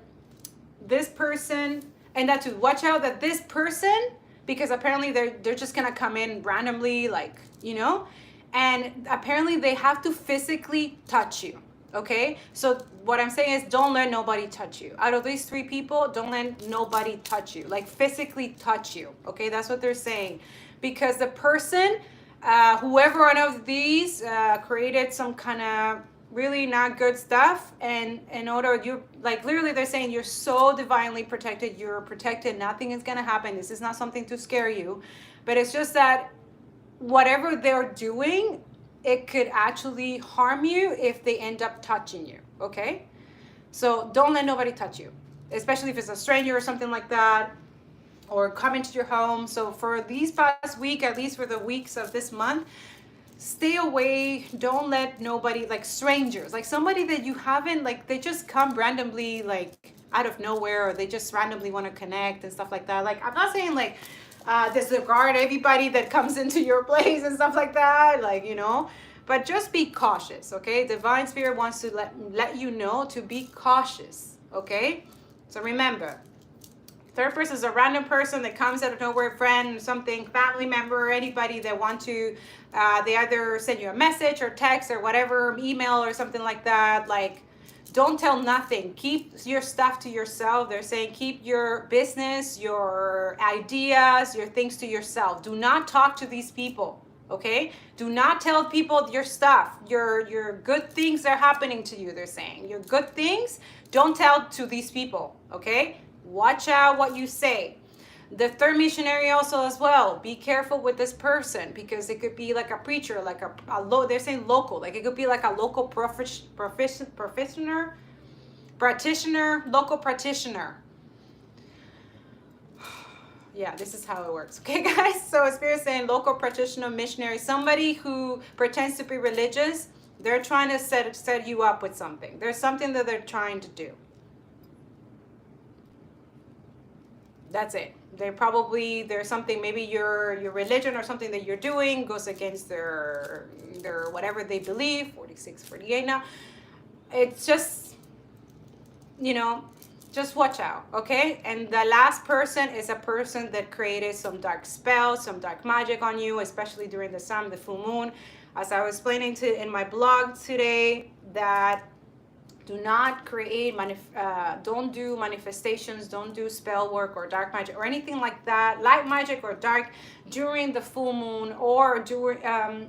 and that too, watch out that this person, because apparently they're just gonna come in randomly, like, you know, and apparently they have to physically touch you. Okay, so what I'm saying is don't let nobody touch you. Out of these 3 people, don't let nobody touch you, like physically touch you. Okay, that's what they're saying, because the person, whoever one of these created some kind of really not good stuff. And in order, you like literally they're saying you're so divinely protected, you're protected, nothing is going to happen. This is not something to scare you, but it's just that whatever they're doing, it could actually harm you if they end up touching you. Okay, so don't let nobody touch you, especially if it's a stranger or something like that, or come into your home. So for these past week, at least for the weeks of this month, stay away. Don't let nobody, like strangers, like somebody that you haven't, like they just come randomly, like out of nowhere, or they just randomly want to connect and stuff like that. Like I'm not saying like disregard everybody that comes into your place and stuff like that, like, you know, but just be cautious. Okay, divine spirit wants to let you know to be cautious. Okay, so remember, third person is a random person that comes out of nowhere, friend, something, family member, or anybody that want to, they either send you a message or text or whatever, email or something like that. Like, don't tell nothing. Keep your stuff to yourself. They're saying keep your business, your ideas, your things to yourself. Do not talk to these people. Okay? Do not tell people your stuff. Your good things are happening to you, they're saying. Your good things, don't tell to these people. Okay? Watch out what you say. The third missionary also as well. Be careful with this person, because it could be like a preacher, like they're saying local, like it could be like a local local practitioner. Yeah, this is how it works. Okay, guys. So Spirit saying local practitioner, missionary, somebody who pretends to be religious. They're trying to set you up with something. There's something that they're trying to do. That's it. There's something, maybe your religion or something that you're doing goes against their whatever they believe. 46, 48 now. It's just, you know, just watch out. Okay. And the last person is a person that created some dark spells, some dark magic on you, especially during the sun, the full moon. As I was explaining in my blog today, that do not create, don't do manifestations, don't do spell work or dark magic or anything like that, light magic or dark, during the full moon, or during,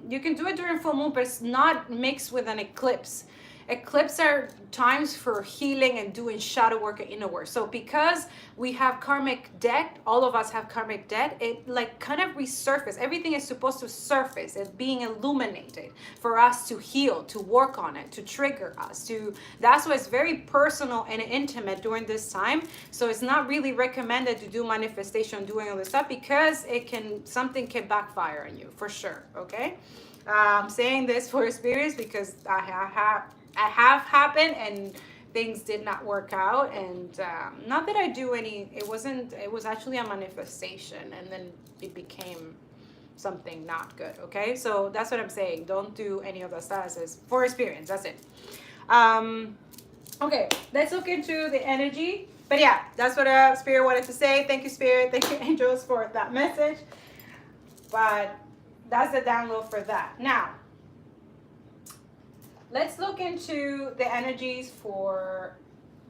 you can do it during full moon, but it's not mixed with an eclipse. Eclipses are times for healing and doing shadow work and inner work. So because we have karmic debt, all of us have karmic debt, it like kind of resurface. Everything is supposed to surface. It's being illuminated for us to heal, to work on it, to trigger us. That's why it's very personal and intimate during this time. So it's not really recommended to do manifestation, doing all this stuff, because something can backfire on you for sure. Okay. I'm saying this for experience, because I have happened and things did not work out. And not that I do it was actually a manifestation, and then it became something not good. Okay, so that's what I'm saying. Don't do any of the statuses for experience. That's it. Okay, let's look into the energy. But yeah, that's what Spirit wanted to say. Thank you, Spirit. Thank you, angels, for that message. But that's the download for that. Now, let's look into the energies for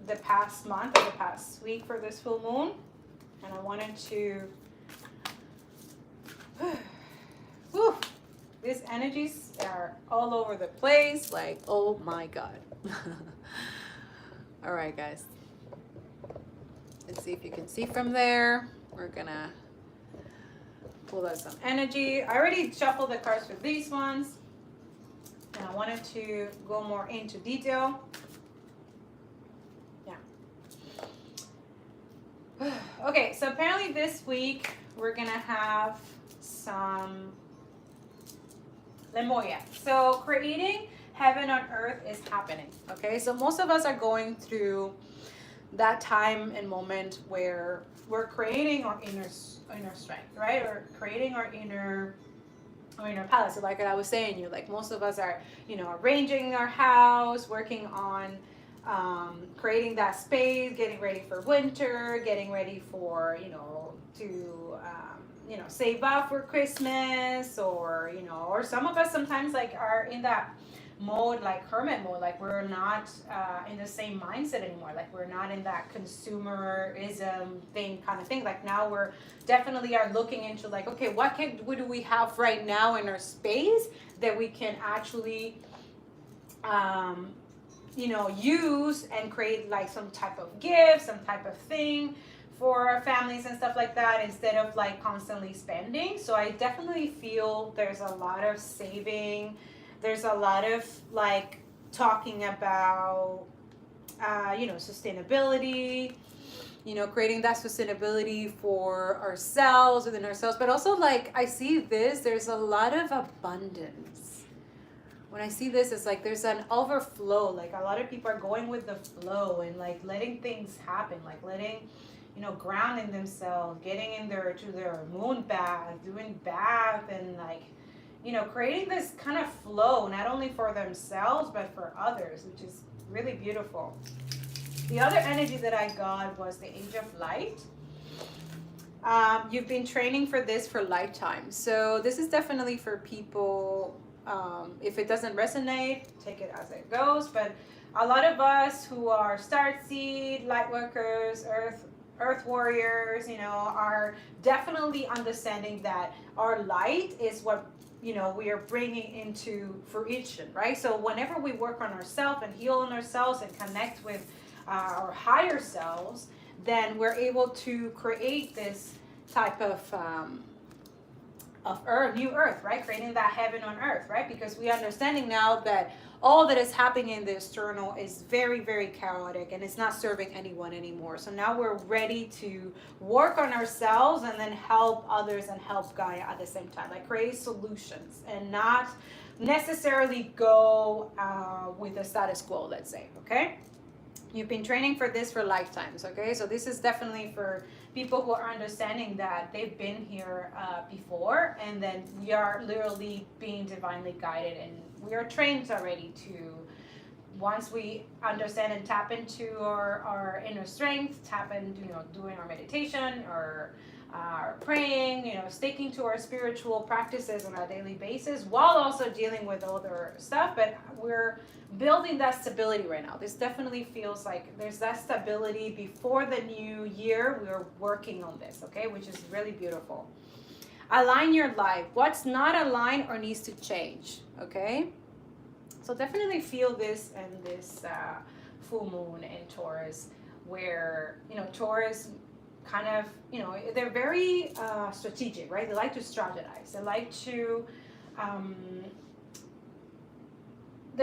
the past month or the past week for this full moon. And I wanted to... Whew, these energies are all over the place. Like, oh my God. All right, guys. Let's see if you can see from there. We're going to pull out some energy. I already shuffled the cards for these ones, and I wanted to go more into detail. Yeah. Okay, so apparently this week we're gonna have some Lemoya. So creating heaven on earth is happening. Okay, so most of us are going through that time and moment where we're creating our inner strength, right? Or creating our inner palace. So like I was saying, like most of us are, arranging our house, working on creating that space, getting ready for winter, getting ready for, to save up for Christmas, or or some of us sometimes like are in that mode, like hermit mode, like we're not in the same mindset anymore, like we're not in that consumerism kind of thing. Like now we're definitely are looking into like, okay, what do we have right now in our space that we can actually use and create like some type of gift, some type of thing for our families and stuff like that, instead of like constantly spending. So I definitely feel there's a lot of saving. There's a lot of like talking about, sustainability, creating that sustainability for ourselves, within ourselves, but also like I see this, there's a lot of abundance. When I see this, it's like there's an overflow. Like a lot of people are going with the flow and like letting things happen, like letting, grounding themselves, getting in to their moon bath, doing bath, and like, creating this kind of flow, not only for themselves, but for others, which is really beautiful. The other energy that I got was the Age of Light. You've been training for this for lifetime. So this is definitely for people. If it doesn't resonate, take it as it goes. But a lot of us who are starseed, light workers, earth warriors, are definitely understanding that our light is what, we are bringing into fruition, right? So whenever we work on ourselves and heal on ourselves and connect with our higher selves, then we're able to create this type of earth, new earth, right? Creating that heaven on earth, right? Because we are understanding now that all that is happening in the external is very, very chaotic and it's not serving anyone anymore. So now we're ready to work on ourselves and then help others and help Gaia at the same time, like create solutions and not necessarily go with the status quo, let's say, okay? You've been training for this for lifetimes, okay? So this is definitely for people who are understanding that they've been here before, and then we are literally being divinely guided, and we are trained already to, once we understand and tap into our inner strength, tap into, doing our meditation or praying, sticking to our spiritual practices on a daily basis while also dealing with other stuff, but we're building that stability right now. This definitely feels like there's that stability before the new year. We're working on this, okay, which is really beautiful. Align your life. What's not aligned or needs to change, okay? So definitely feel this and this full moon in Taurus, where, Taurus kind of, they're very strategic, right? They like to strategize. They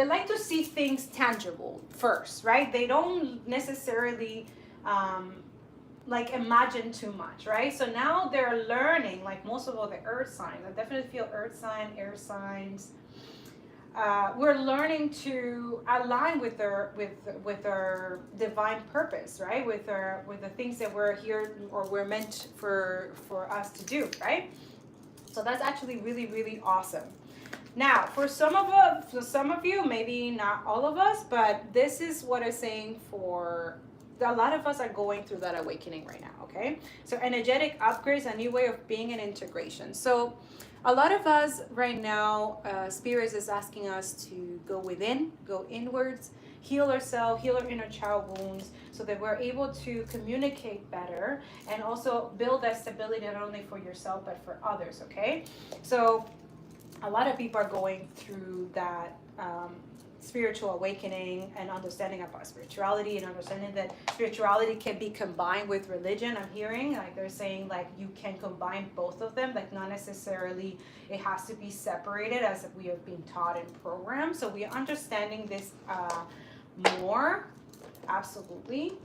like to see things tangible first, right? They don't necessarily like imagine too much, right? So now they're learning, like most of all the earth signs. I definitely feel earth sign, air signs. We're learning to align with our divine purpose, right? With the things that we're here or we're meant for us to do, right? So that's actually really, really awesome. Now, for some of you, maybe not all of us, but this is what I'm saying for a lot of us are going through that awakening right now, okay? So energetic upgrades, a new way of being and integration. So a lot of us right now, Spirit is asking us to go within, go inwards, heal ourselves, heal our inner child wounds, so that we're able to communicate better and also build that stability not only for yourself, but for others, okay? So a lot of people are going through that spiritual awakening and understanding about spirituality and understanding that spirituality can be combined with religion. I'm hearing like they're saying like you can combine both of them, like not necessarily it has to be separated as we have been taught in programs. So we are understanding this more. Absolutely.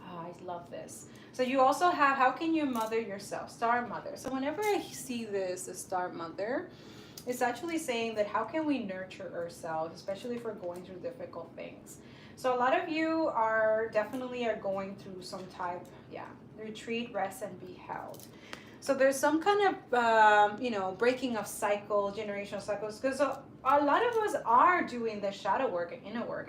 Oh, I love this. So you also have, how can you mother yourself? Star mother. So whenever I see this, a star mother, it's actually saying that how can we nurture ourselves, especially if we're going through difficult things. So a lot of you are definitely going through some type, retreat, rest, and be held. So there's some kind of, breaking of cycle, generational cycles, because a lot of us are doing the shadow work and inner work,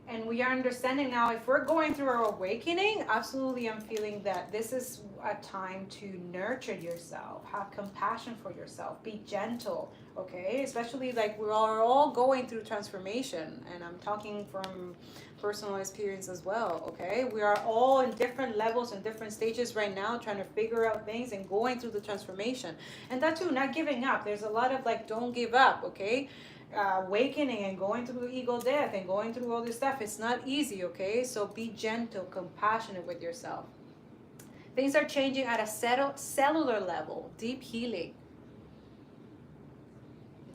and we are understanding now if we're going through our awakening, absolutely I'm feeling that this is a time to nurture yourself, have compassion for yourself, be gentle, okay? Especially like we're all going through transformation, and I'm talking from personal experience as well, okay? We are all in different levels and different stages right now trying to figure out things and going through the transformation. And that too, not giving up. There's a lot of like, don't give up, okay? awakening and going through ego death and going through all this stuff. It's not easy, okay? So be gentle, compassionate with yourself. Things are changing at a cellular level, deep healing.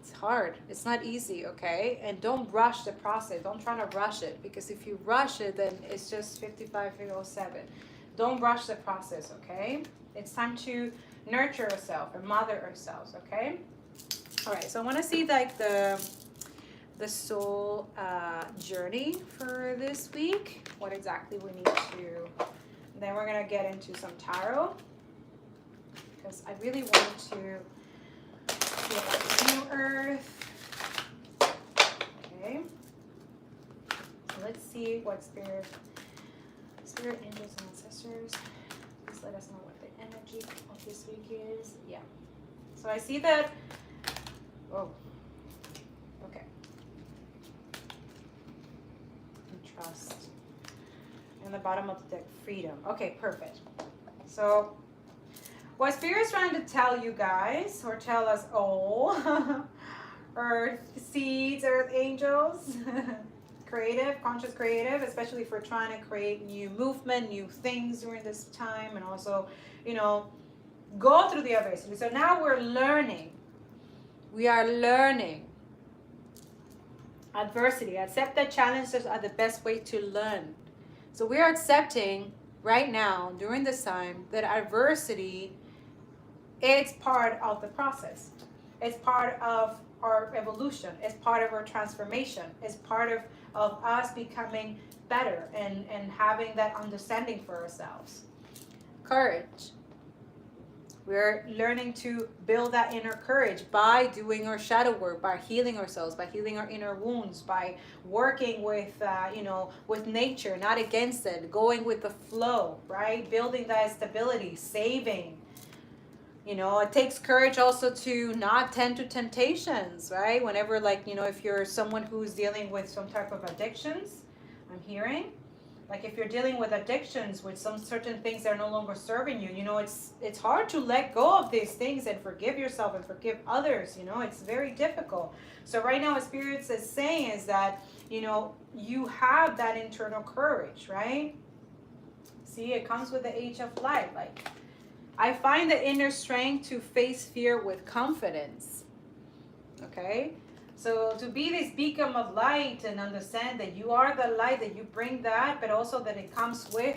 It's hard. It's not easy, okay? And don't rush the process. Don't try to rush it, because if you rush it, then it's just 55:07. Don't rush the process, okay? It's time to nurture ourselves and mother ourselves, okay? All right, so I want to see like the soul journey for this week. What exactly we need to. Then we're gonna get into some tarot, because I really want to see about New Earth. Okay. So let's see what spirit, angels, and ancestors. Please let us know what the energy of this week is. Yeah. So I see that. Oh. Okay. And trust. And the bottom of the deck, freedom. Okay, perfect. So what Spirit's trying to tell you guys, or tell us all, Earth seeds, Earth angels, creative, conscious creative, especially if we're trying to create new movement, new things during this time, and also, you know, go through the adversity. So now we're learning. We are learning. Adversity. Accept that challenges are the best way to learn. So we are accepting right now, during this time, that adversity is part of the process. It's part of our evolution. It's part of our transformation. It's part of us becoming better and having that understanding for ourselves. Courage. We're learning to build that inner courage by doing our shadow work, by healing ourselves, by healing our inner wounds, by working with, with nature, not against it, going with the flow, right? Building that stability, saving. You know, it takes courage also to not tend to temptations, right? Whenever, like, you know, if you're someone who's dealing with some type of addictions, I'm hearing. Like if you're dealing with addictions, with some certain things that are no longer serving you, you know, it's hard to let go of these things and forgive yourself and forgive others, you know, it's very difficult. So right now what Spirit is saying is that, you know, you have that internal courage, right? See, it comes with the Age of Light. Like, I find the inner strength to face fear with confidence. Okay? So to be this beacon of light and understand that you are the light, that you bring that, but also that it comes with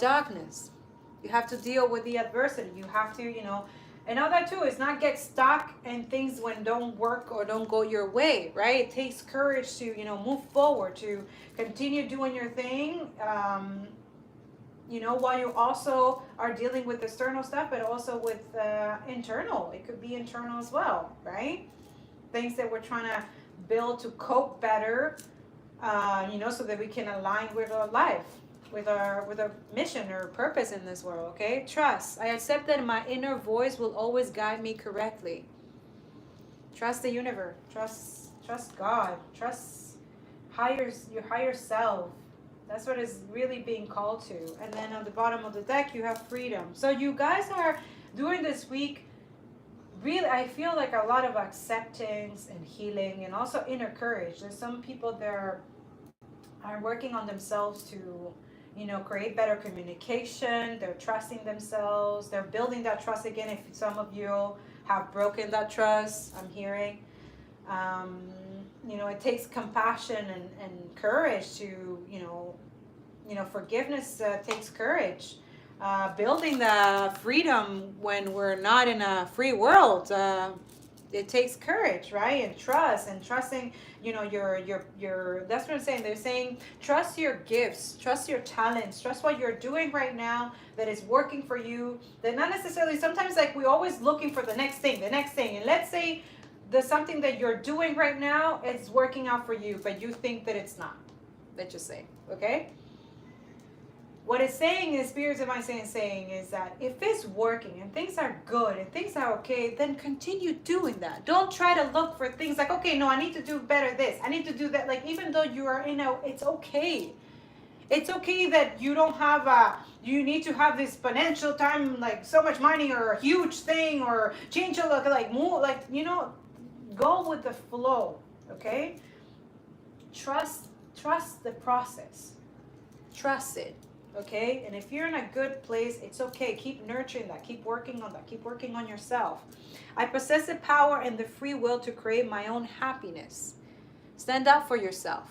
darkness. You have to deal with the adversity. You have to, you know, and all that too is not get stuck in things when don't work or don't go your way, right? It takes courage to, you know, move forward, to continue doing your thing, you know, while you also are dealing with external stuff, but also with internal. It could be internal as well, right? Things that we're trying to build to cope better, you know, so that we can align with our life, with our mission or purpose in this world. Okay, trust. I accept that my inner voice will always guide me correctly. Trust the universe. Trust God. Trust your higher self. That's what is really being called to. And then on the bottom of the deck, you have freedom. So you guys are doing this week. Really, I feel like a lot of acceptance and healing and also inner courage. There's some people that are working on themselves to, you know, create better communication. They're trusting themselves. They're building that trust again. If some of you have broken that trust, I'm hearing. You know, it takes compassion and courage to, you know, forgiveness takes courage. Building the freedom when we're not in a free world, it takes courage, right? And trusting, you know, your that's what I'm saying. They're saying trust your gifts, trust your talents, trust what you're doing right now that is working for you. That not necessarily, sometimes like we're always looking for the next thing. And let's say there's something that you're doing right now, it's working out for you, but you think that it's not. Let's just say, okay? What it's saying is, Spirit of my saying is that if it's working and things are good and things are okay, then continue doing that. Don't try to look for things like, okay, no, I need to do better this. I need to do that. Like, even though you are it's okay. It's okay that you don't have you need to have this financial time, like so much money or a huge thing or change your look, like move, like, you know, go with the flow, okay? Trust the process. Trust it, okay? And if you're in a good place, it's okay. Keep nurturing that. Keep working on that. Keep working on yourself. I possess the power and the free will to create my own happiness. Stand up for yourself,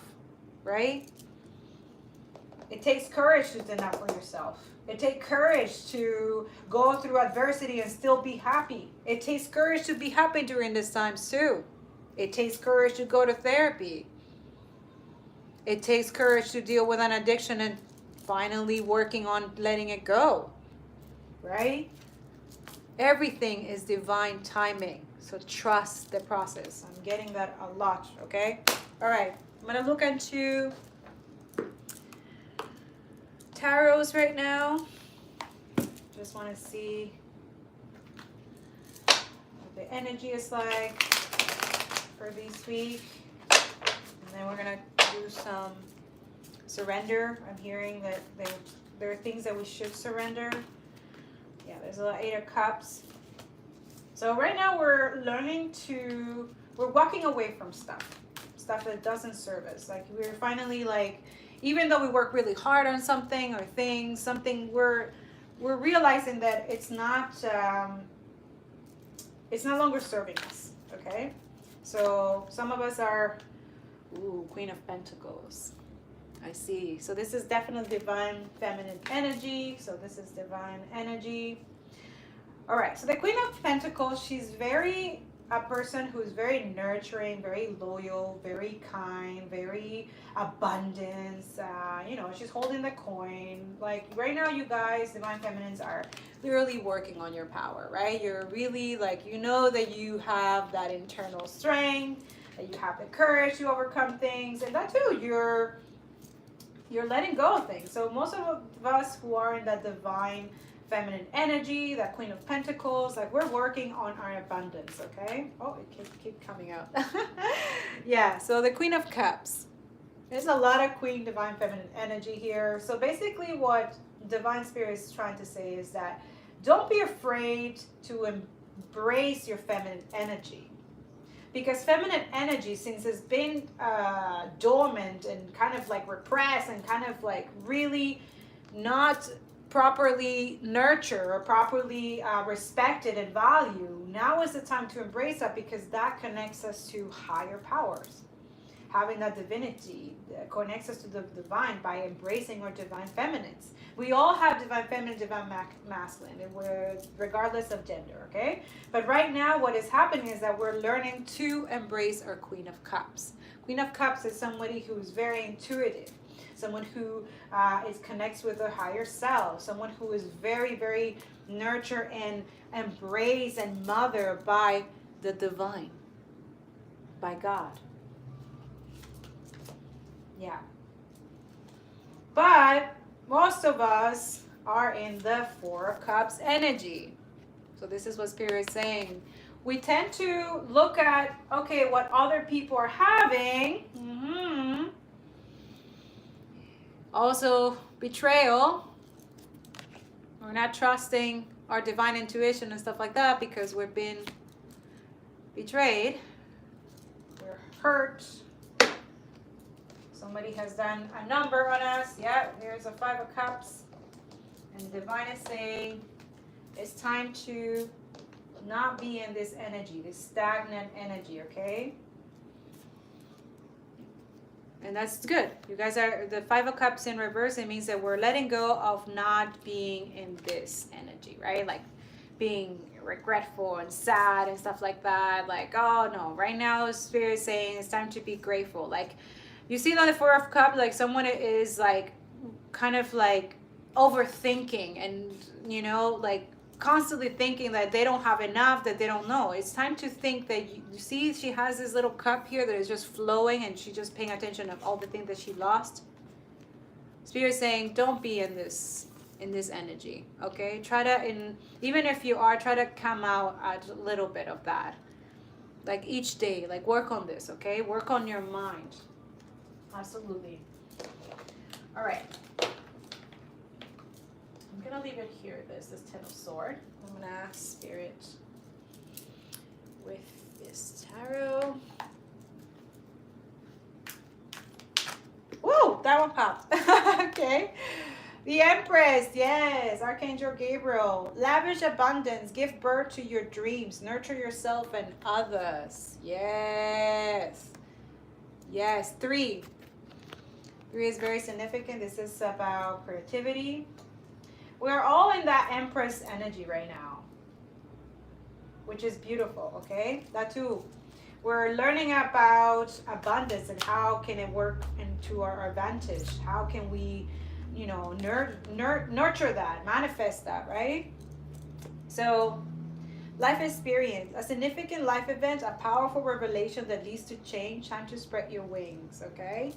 right? It takes courage to stand up for yourself. It takes courage to go through adversity and still be happy. It takes courage to be happy during this time too. It takes courage to go to therapy. It takes courage to deal with an addiction and finally working on letting it go, right? Everything is divine timing. So trust the process. I'm getting that a lot, okay? All right, I'm gonna look into Taurus right now. Just want to see what the energy is like for this week. And then we're going to do some surrender. I'm hearing that there are things that we should surrender. Yeah, there's a lot, 8 of Cups. So right now we're walking away from stuff that doesn't serve us. Like we're finally like, even though we work really hard on something or things, we're realizing that it's not longer serving us. Okay, so some of us are, Queen of Pentacles. I see. So this is definitely divine feminine energy. So this is divine energy. All right. So the Queen of Pentacles, she's a person who's very nurturing, very loyal, very kind, very abundant. She's holding the coin. Like right now, you guys, divine feminines are literally working on your power, right? You're really like, that you have that internal strength, that you have the courage to overcome things, and that too, you're letting go of things. So most of us who are in that divine feminine energy, that Queen of Pentacles, like we're working on our abundance, okay? Oh, it keep coming out. Yeah, so the Queen of Cups. There's a lot of Queen divine feminine energy here. So basically what Divine Spirit is trying to say is that don't be afraid to embrace your feminine energy. Because feminine energy, since it's been dormant and kind of like repressed and kind of like really not properly nurtured or properly respected and valued, now is the time to embrace that, because that connects us to higher powers. Having that divinity connects us to the divine by embracing our divine feminines. We all have divine feminine, divine masculine, and regardless of gender, okay? But right now what is happening is that we're learning to embrace our Queen of Cups. Queen of Cups is somebody who's very intuitive, someone who connects with their higher self, someone who is very, very nurtured and embraced and mothered by the divine, by God. Yeah. But most of us are in the 4 of Cups energy. So this is what Spirit is saying. We tend to look at, okay, what other people are having. Also, betrayal. We're not trusting our divine intuition and stuff like that because we've been betrayed. We're hurt. Somebody has done a number on us. Yeah, here's a 5 of Cups. And divine is saying it's time to not be in this energy, this stagnant energy, okay? And that's good. You guys are, the 5 of Cups in reverse, it means that we're letting go of not being in this energy, right? Like being regretful and sad and stuff like that. Like, oh no, right now Spirit is saying it's time to be grateful. Like, you see on the 4 of Cups, like someone is like kind of like overthinking and, like constantly thinking that they don't have enough, that they don't know. It's time to think that you see she has this little cup here that is just flowing and she's just paying attention of all the things that she lost. Spirit saying don't be in this energy, okay? Try to, even if you are, try to come out a little bit of that. Like each day, like work on this, okay? Work on your mind. Absolutely. All right. I'm going to leave it here. There's this 10 of Swords. I'm going to ask Spirit with this tarot. Whoa, that one popped. Okay. The Empress, yes, Archangel Gabriel. Lavish abundance, give birth to your dreams, nurture yourself and others. Yes. Yes, 3. 3 is very significant. This is about creativity. We're all in that Empress energy right now, which is beautiful, okay? That too. We're learning about abundance and how can it work into our advantage. How can we, you know, nurture that, manifest that, right? So, life experience, a significant life event, a powerful revelation that leads to change. Time to spread your wings, okay?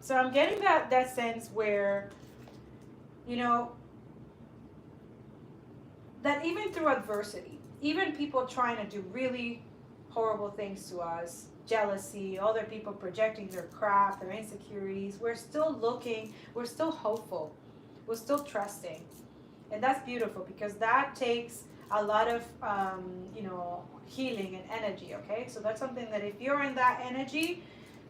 So I'm getting that sense where, you know, that even through adversity, even people trying to do really horrible things to us, jealousy, other people projecting their crap, their insecurities, we're still looking, we're still hopeful, we're still trusting. And that's beautiful because that takes a lot of, you know, healing and energy, okay? So that's something that if you're in that energy,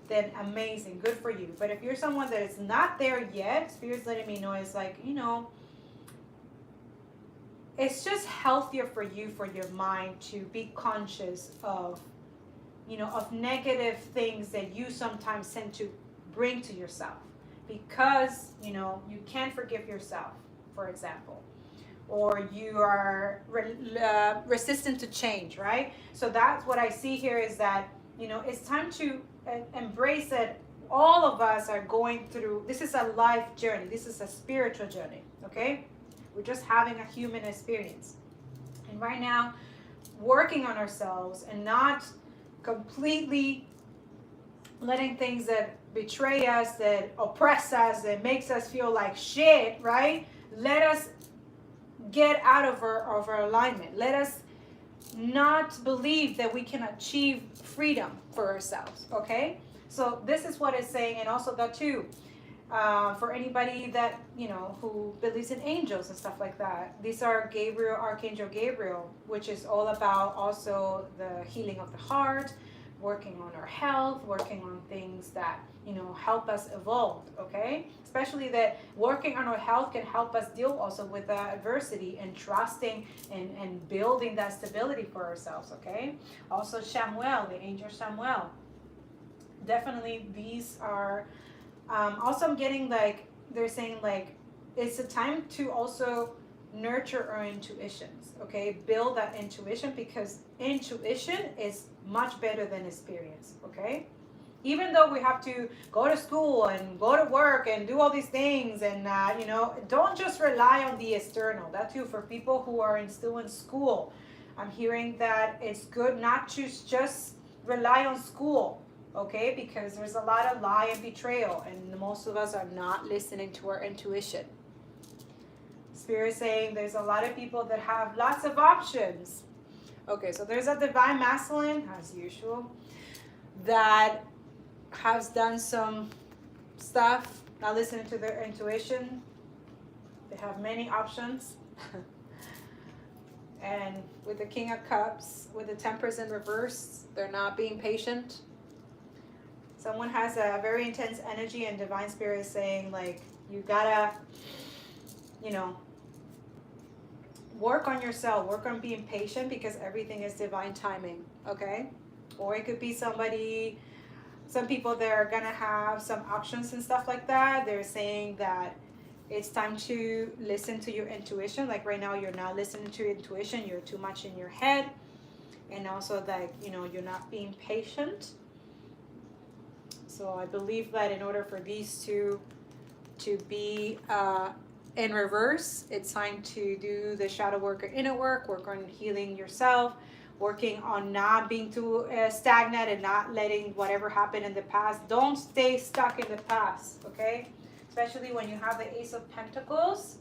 then amazing, good for you. But if you're someone that is not there yet, Spirit's letting me know it's like, you know, it's just healthier for you, for your mind to be conscious of, you know, of negative things that you sometimes tend to bring to yourself because, you know, you can't forgive yourself, for example, or you are resistant to change, right? So that's what I see here is that, you know, it's time to embrace that all of us are going through, this is a life journey, this is a spiritual journey, okay? We're just having a human experience. And right now, working on ourselves and not completely letting things that betray us, that oppress us, that makes us feel like shit, right? Let us get out of our alignment. Let us not believe that we can achieve freedom for ourselves, okay? So this is what it's saying, and also that too, for anybody that, you know, who believes in angels and stuff like that. These are Gabriel, Archangel Gabriel, which is all about also the healing of the heart, working on our health, working on things that, you know, help us evolve, okay? Especially that working on our health can help us deal also with adversity and trusting and building that stability for ourselves, okay? Also Shamuel, the angel Shamuel. Definitely these are, also I'm getting like, they're saying like, it's a time to also nurture our intuitions, okay? Build that intuition because intuition is much better than experience, okay? Even though we have to go to school and go to work and do all these things and, you know, don't just rely on the external. That too, for people who are still in school, I'm hearing that it's good not to just rely on school, okay? Because there's a lot of lie and betrayal and most of us are not listening to our intuition. Spirit saying there's a lot of people that have lots of options. Okay, so there's a divine masculine, as usual, that has done some stuff, not listening to their intuition. They have many options. And with the King of Cups, with the Temperance in reverse, they're not being patient. Someone has a very intense energy and divine spirit is saying like, you gotta, you know, work on yourself, work on being patient because everything is divine timing, okay? Or it could be somebody, some people that are gonna have some options and stuff like that. They're saying that it's time to listen to your intuition. Like right now, you're not listening to your intuition. You're too much in your head. And also that, you know, you're not being patient. So I believe that in order for these two to be in reverse, it's time to do the shadow work or inner work on healing yourself, working on not being too stagnant and not letting whatever happened in the past. Don't stay stuck in the past, okay? Especially when you have the Ace of Pentacles.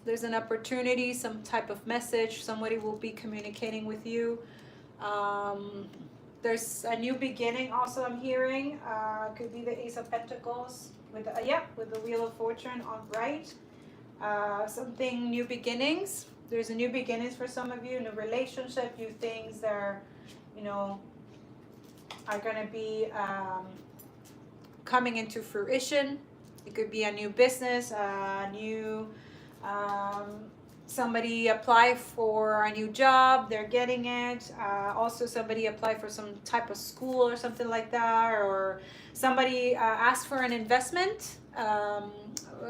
There's an opportunity, some type of message. Somebody will be communicating with you. There's a new beginning also I'm hearing. Could be the Ace of Pentacles with the, with the Wheel of Fortune on right. Something new beginnings. There's a new beginnings for some of you, new relationship, new things that are, you know, are gonna be coming into fruition. It could be a new business, a new somebody apply for a new job, they're getting it. Also, somebody apply for some type of school or something like that, or somebody asked for an investment,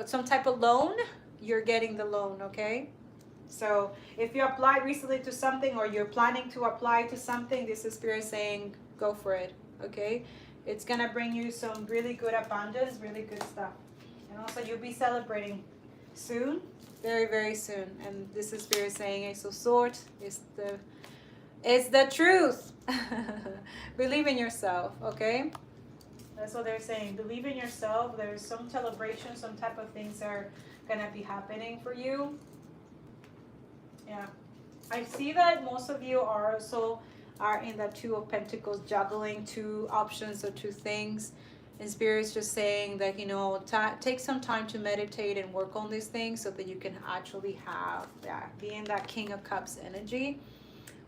some type of loan. You're getting the loan, okay? So if you applied recently to something, or you're planning to apply to something, this is Spirit saying, go for it, okay? It's gonna bring you some really good abundance, really good stuff. And also you'll be celebrating soon, very, very soon. And this is Spirit saying, Ace of Swords is the truth. Believe in yourself, okay? That's what they're saying. Believe in yourself. There's some celebration, some type of things are gonna be happening for you. Yeah, I see that most of you are in the Two of Pentacles, juggling two options or two things. And Spirit's just saying that, you know, take some time to meditate and work on these things so that you can actually have that, be in that King of Cups energy,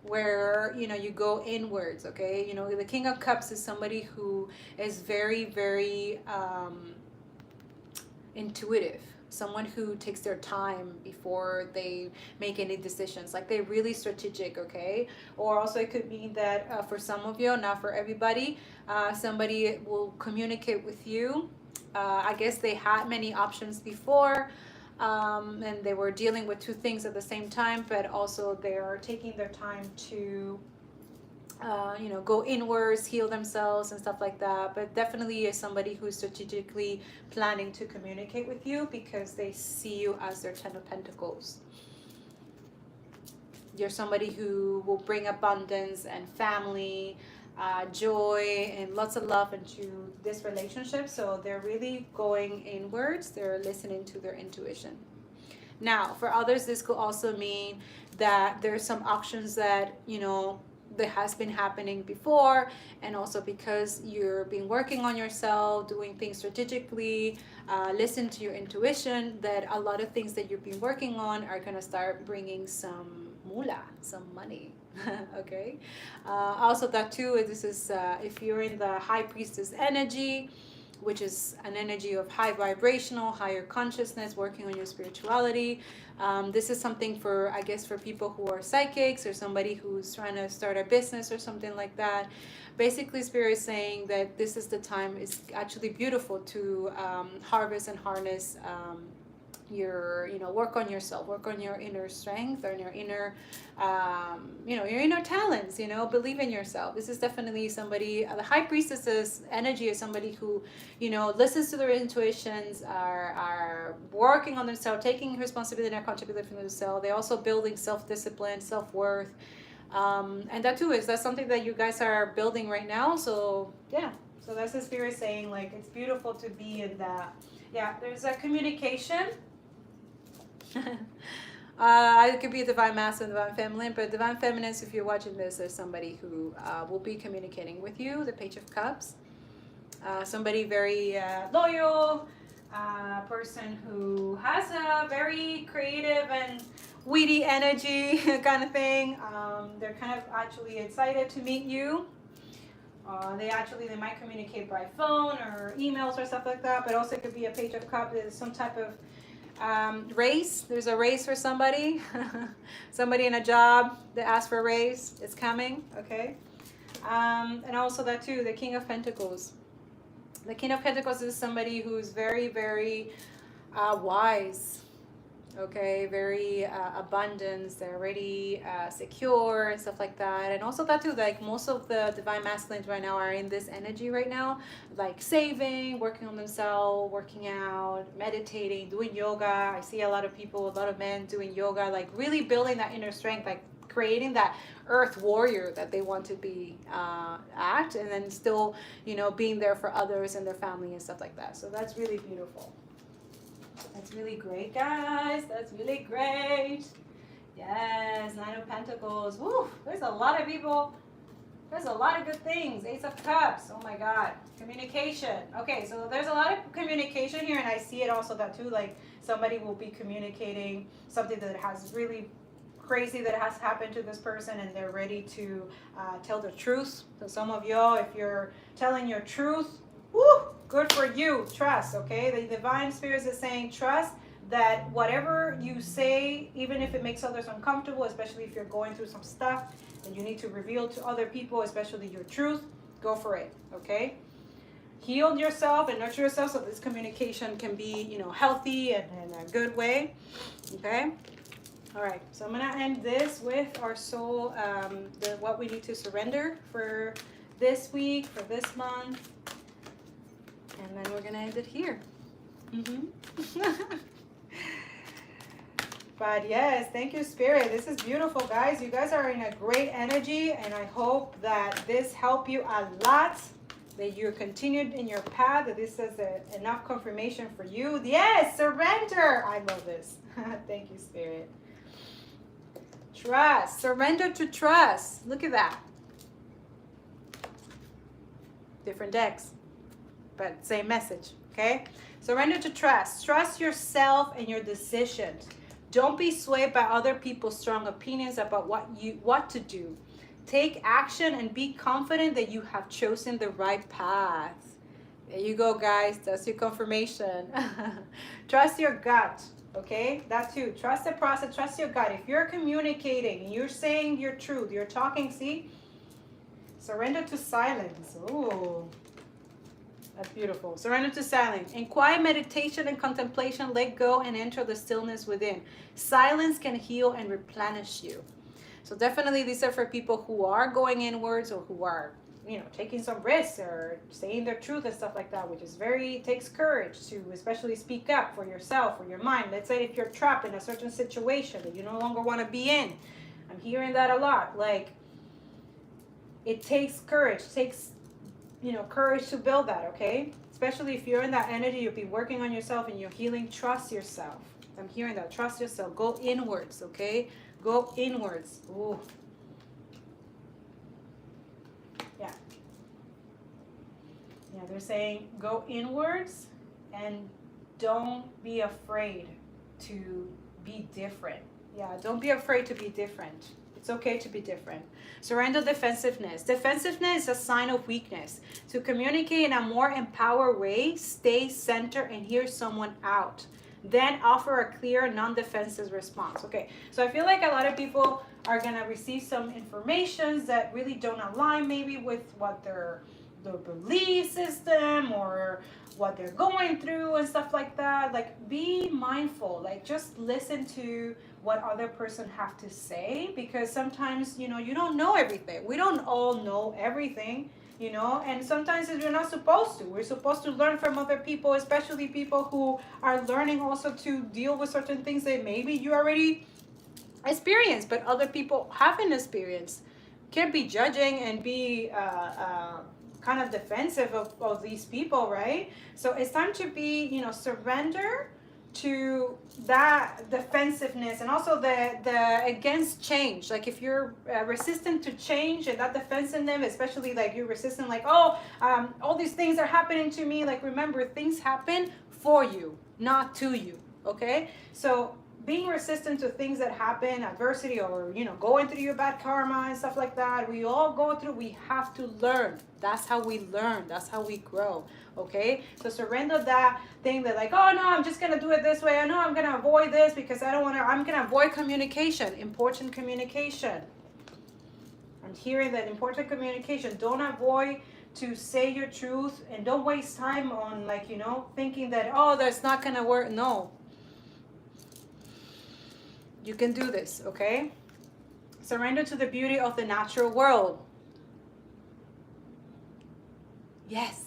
where, you know, you go inwards, okay? You know, the King of Cups is somebody who is very, very intuitive. Someone who takes their time before they make any decisions, like they're really strategic, okay? Or also it could mean that for some of you, not for everybody, somebody will communicate with you. I guess they had many options before, and they were dealing with two things at the same time, but also they are taking their time to you know, go inwards, heal themselves and stuff like that. But definitely is somebody who's strategically planning to communicate with you because they see you as their Ten of Pentacles. You're somebody who will bring abundance and family, joy, and lots of love into this relationship. So they're really going inwards. They're listening to their intuition. Now, for others, this could also mean that there's some options that, you know, that has been happening before, and also because you're been working on yourself, doing things strategically, listen to your intuition, that a lot of things that you've been working on are going to start bringing some moolah, some money. Okay, also that too, this is if you're in the High Priestess energy, which is an energy of high vibrational, higher consciousness, working on your spirituality. This is something for, I guess, for people who are psychics or somebody who's trying to start a business or something like that. Basically, Spirit is saying that this is the time, it's actually beautiful to harvest and harness your, you know, work on yourself, work on your inner strength or your inner, you know, your inner talents, you know, believe in yourself. This is definitely somebody, the High Priestess's energy is somebody who, you know, listens to their intuitions, are working on themselves, taking responsibility and accountability for themselves. They're also building self-discipline, self-worth. And that too that's something that you guys are building right now. So yeah, so that's the Spirit saying, like, it's beautiful to be in that. Yeah, there's a communication. It could be Divine Masculine, Divine Feminine, but Divine Feminine, if you're watching this, there's somebody who will be communicating with you, the Page of Cups. Somebody very loyal, person who has a very creative and witty energy kind of thing. They're kind of actually excited to meet you. They might communicate by phone or emails or stuff like that, but also it could be a Page of Cups. There's some type of raise. There's a raise for somebody. Somebody in a job that asks for a raise. It's coming, okay? And also that too, the King of Pentacles. The King of Pentacles is somebody who's very, very wise. Okay, very abundance. They're already secure and stuff like that. And also that too, like most of the Divine Masculines right now are in this energy right now, like saving, working on themselves, working out, meditating, doing yoga. I see a lot of people, a lot of men doing yoga, like really building that inner strength, like creating that earth warrior that they want to be at, and then still, you know, being there for others and their family and stuff like that. So that's really beautiful. That's really great, guys. That's really great. Yes, Nine of Pentacles. Woo, there's a lot of people. There's a lot of good things. Ace of Cups. Oh my God. Communication. Okay, so there's a lot of communication here, and I see it also that too, like somebody will be communicating something that has really crazy that has happened to this person, and they're ready to tell the truth. So some of y'all, if you're telling your truth, woo, good for you. Trust, okay? The divine spirits is saying trust that whatever you say, even if it makes others uncomfortable, especially if you're going through some stuff that you need to reveal to other people, especially your truth, go for it, okay? Heal yourself and nurture yourself so this communication can be, you know, healthy and in a good way, okay? All right, so I'm gonna end this with our soul, what we need to surrender for this week, for this month, and then we're gonna end it here. But yes, thank you, Spirit. This is beautiful, guys. You guys are in a great energy, and I hope that this helped you a lot, that you're continued in your path, that this is enough confirmation for you. Yes, surrender. I love this. Thank you, Spirit. Trust. Surrender to trust. Look at that. Different decks, but same message, okay? Surrender to trust. Trust yourself and your decisions. Don't be swayed by other people's strong opinions about what to do. Take action and be confident that you have chosen the right path. There you go, guys. That's your confirmation. Trust your gut, okay? That too. Trust the process. Trust your gut. If you're communicating and you're saying your truth, you're talking, see? Surrender to silence. Ooh. That's beautiful. Surrender to silence. In quiet meditation and contemplation, let go and enter the stillness within. Silence can heal and replenish you. So definitely these are for people who are going inwards or who are, you know, taking some risks or saying their truth and stuff like that, which is takes courage to especially speak up for yourself, for your mind. Let's say if you're trapped in a certain situation that you no longer want to be in. I'm hearing that a lot. Like, it takes courage. It takes, you know, courage to build that, okay? Especially if you're in that energy, you'll be working on yourself and you're healing. Trust yourself. I'm hearing that. Trust yourself. Go inwards, okay? Go inwards. Ooh. Yeah. Yeah, they're saying go inwards and don't be afraid to be different. Yeah, don't be afraid to be different. It's okay to be different. Surrender defensiveness. Defensiveness is a sign of weakness. To communicate in a more empowered way, stay centered and hear someone out. Then offer a clear, non-defensive response. Okay, so I feel like a lot of people are going to receive some information that really don't align maybe with what their belief system or what they're going through and stuff like that. Like, be mindful. Like, just listen to what other person have to say, because sometimes, you know, you don't know everything. We don't all know everything, you know, and sometimes we're not supposed to. We're supposed to learn from other people, especially people who are learning also to deal with certain things that maybe you already experienced, but other people haven't experienced. Can't be judging and be kind of defensive of these people, right? So it's time to be, you know, surrender to that defensiveness, and also the against change. Like, if you're resistant to change and that defensiveness, especially like you're resistant, like, oh, all these things are happening to me. Like, remember, things happen for you, not to you. Okay, so being resistant to things that happen, adversity, or, you know, going through your bad karma and stuff like that, we all go through. We have to learn. That's how we learn. That's how we grow. Okay, so surrender that thing that, like, oh no, I'm just gonna do it this way. I know I'm gonna avoid this because I don't want to. I'm gonna avoid communication. Important communication. I'm hearing that important communication. Don't avoid to say your truth, and don't waste time on, like, you know, thinking that, oh, that's not gonna work. No. You can do this, okay? Surrender to the beauty of the natural world. Yes.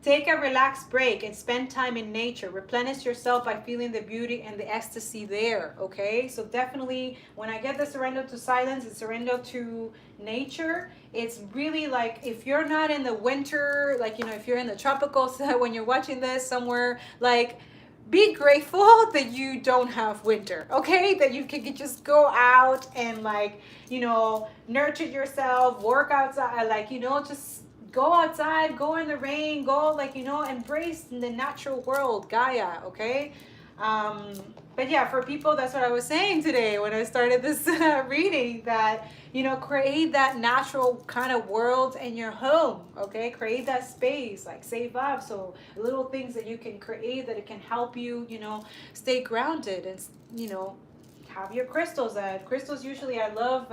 Take a relaxed break and spend time in nature. Replenish yourself by feeling the beauty and the ecstasy there, okay? So definitely, when I get the surrender to silence and surrender to nature, it's really like, if you're not in the winter, like, you know, if you're in the tropicals, when you're watching this somewhere, like, be grateful that you don't have winter, okay? That you can just go out and, like, you know, nurture yourself, work outside, like, you know, just go outside, go in the rain, go, like, you know, embrace the natural world, Gaia, okay? But yeah, for people, that's what I was saying today when I started this reading, that, you know, create that natural kind of world in your home, okay? Create that space, like save up. So little things that you can create that it can help you, you know, stay grounded and, you know, have your crystals. Crystals usually, I love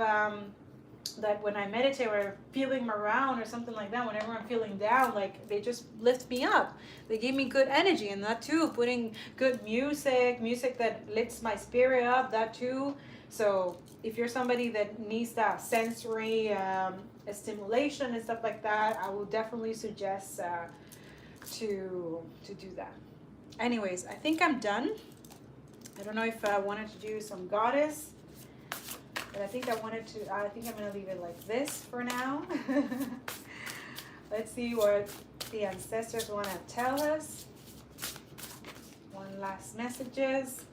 that when I meditate or feeling them around or something like that, whenever I'm feeling down, like they just lift me up. They give me good energy, and that too, putting good music that lifts my spirit up, that too. So if you're somebody that needs that sensory stimulation and stuff like that, I will definitely suggest to do that. Anyways, I think I'm done. I don't know if I wanted to do some goddess, but I think I'm going to leave it like this for now. Let's see what the ancestors want to tell us. One last messages.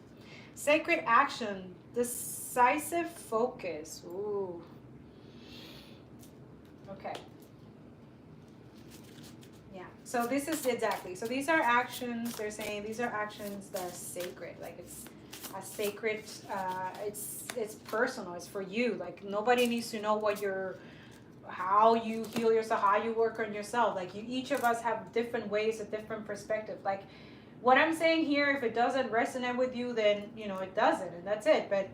Sacred action, decisive focus. Ooh. Okay. Yeah. So this is exactly. So these are actions. They're saying these are actions that are sacred. Like it's a sacred. It's personal. It's for you. Like nobody needs to know how you heal yourself, how you work on yourself. Like each of us have different ways, a different perspective. Like what I'm saying here, if it doesn't resonate with you, then you know it doesn't, and that's it. But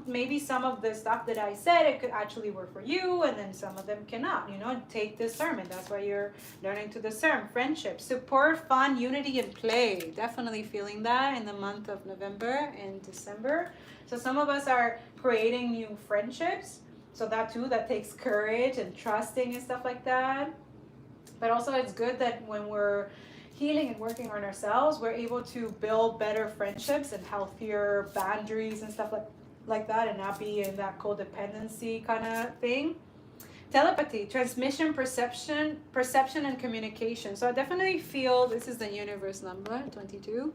maybe some of the stuff that I said, it could actually work for you, and then some of them cannot. You know, take discernment. That's why you're learning to discern. Friendship, support, fun, unity, and play. Definitely feeling that in the month of November and December. So some of us are creating new friendships. So that too, that takes courage and trusting and stuff like that. But also it's good that when we're healing and working on ourselves, we're able to build better friendships and healthier boundaries and stuff like that, and not be in that codependency kind of thing. Telepathy, transmission, perception, and communication. So I definitely feel this is the universe number 22.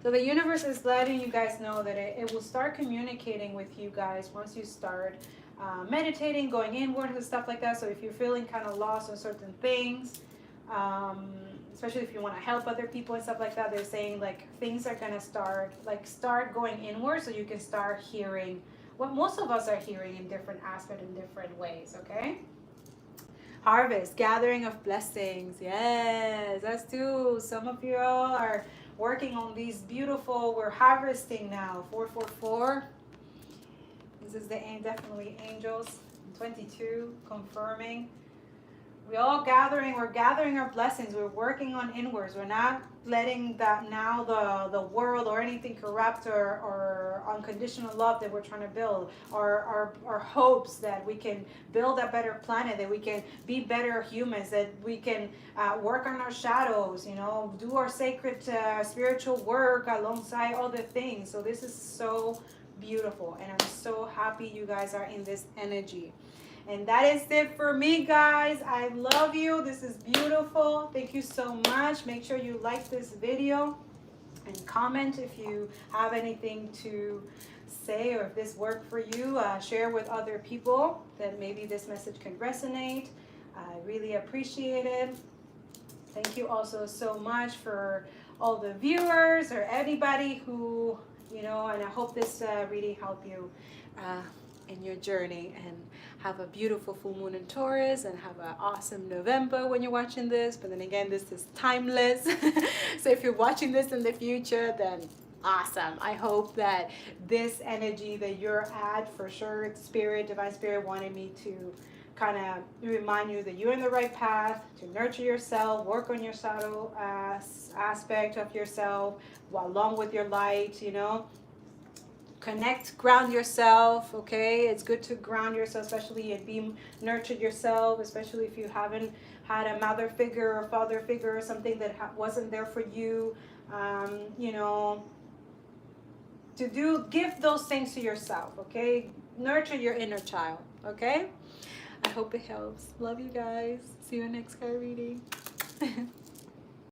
So the universe is letting you guys know that it will start communicating with you guys once you start meditating, going inward and stuff like that. So if you're feeling kind of lost on certain things, especially if you want to help other people and stuff like that, they're saying like things are going to start going inward, so you can start hearing what most of us are hearing in different aspects, in different ways, okay? Harvest, gathering of blessings. Yes, that's too. Some of you all are working on these beautiful, we're harvesting now. 444. This is definitely angels. 22, confirming. We're gathering our blessings. We're working on inwards. We're not letting that now the world or anything corrupt or unconditional love that we're trying to build, or our hopes that we can build a better planet, that we can be better humans, that we can work on our shadows, you know, do our sacred spiritual work alongside other things. So this is so beautiful, and I'm so happy you guys are in this energy. And that is it for me, guys. I love you. This is beautiful. Thank you so much. Make sure you like this video and comment if you have anything to say, or if this worked for you. Share with other people that maybe this message can resonate. I really appreciate it. Thank you also so much for all the viewers or anybody who, you know, and I hope this really helped you in your journey, and have a beautiful full moon in Taurus, and have an awesome November when you're watching this. But then again, this is timeless. So if you're watching this in the future, then awesome. I hope that this energy that you're at, for sure, divine spirit wanted me to kind of remind you that you're in the right path, to nurture yourself, work on your shadow aspect of yourself, along with your light, you know. Connect, ground yourself, okay? It's good to ground yourself, especially and be nurtured yourself, especially if you haven't had a mother figure or father figure or something that wasn't there for you, you know, give those things to yourself, okay? Nurture your inner child, okay? I hope it helps. Love you guys. See you next card reading.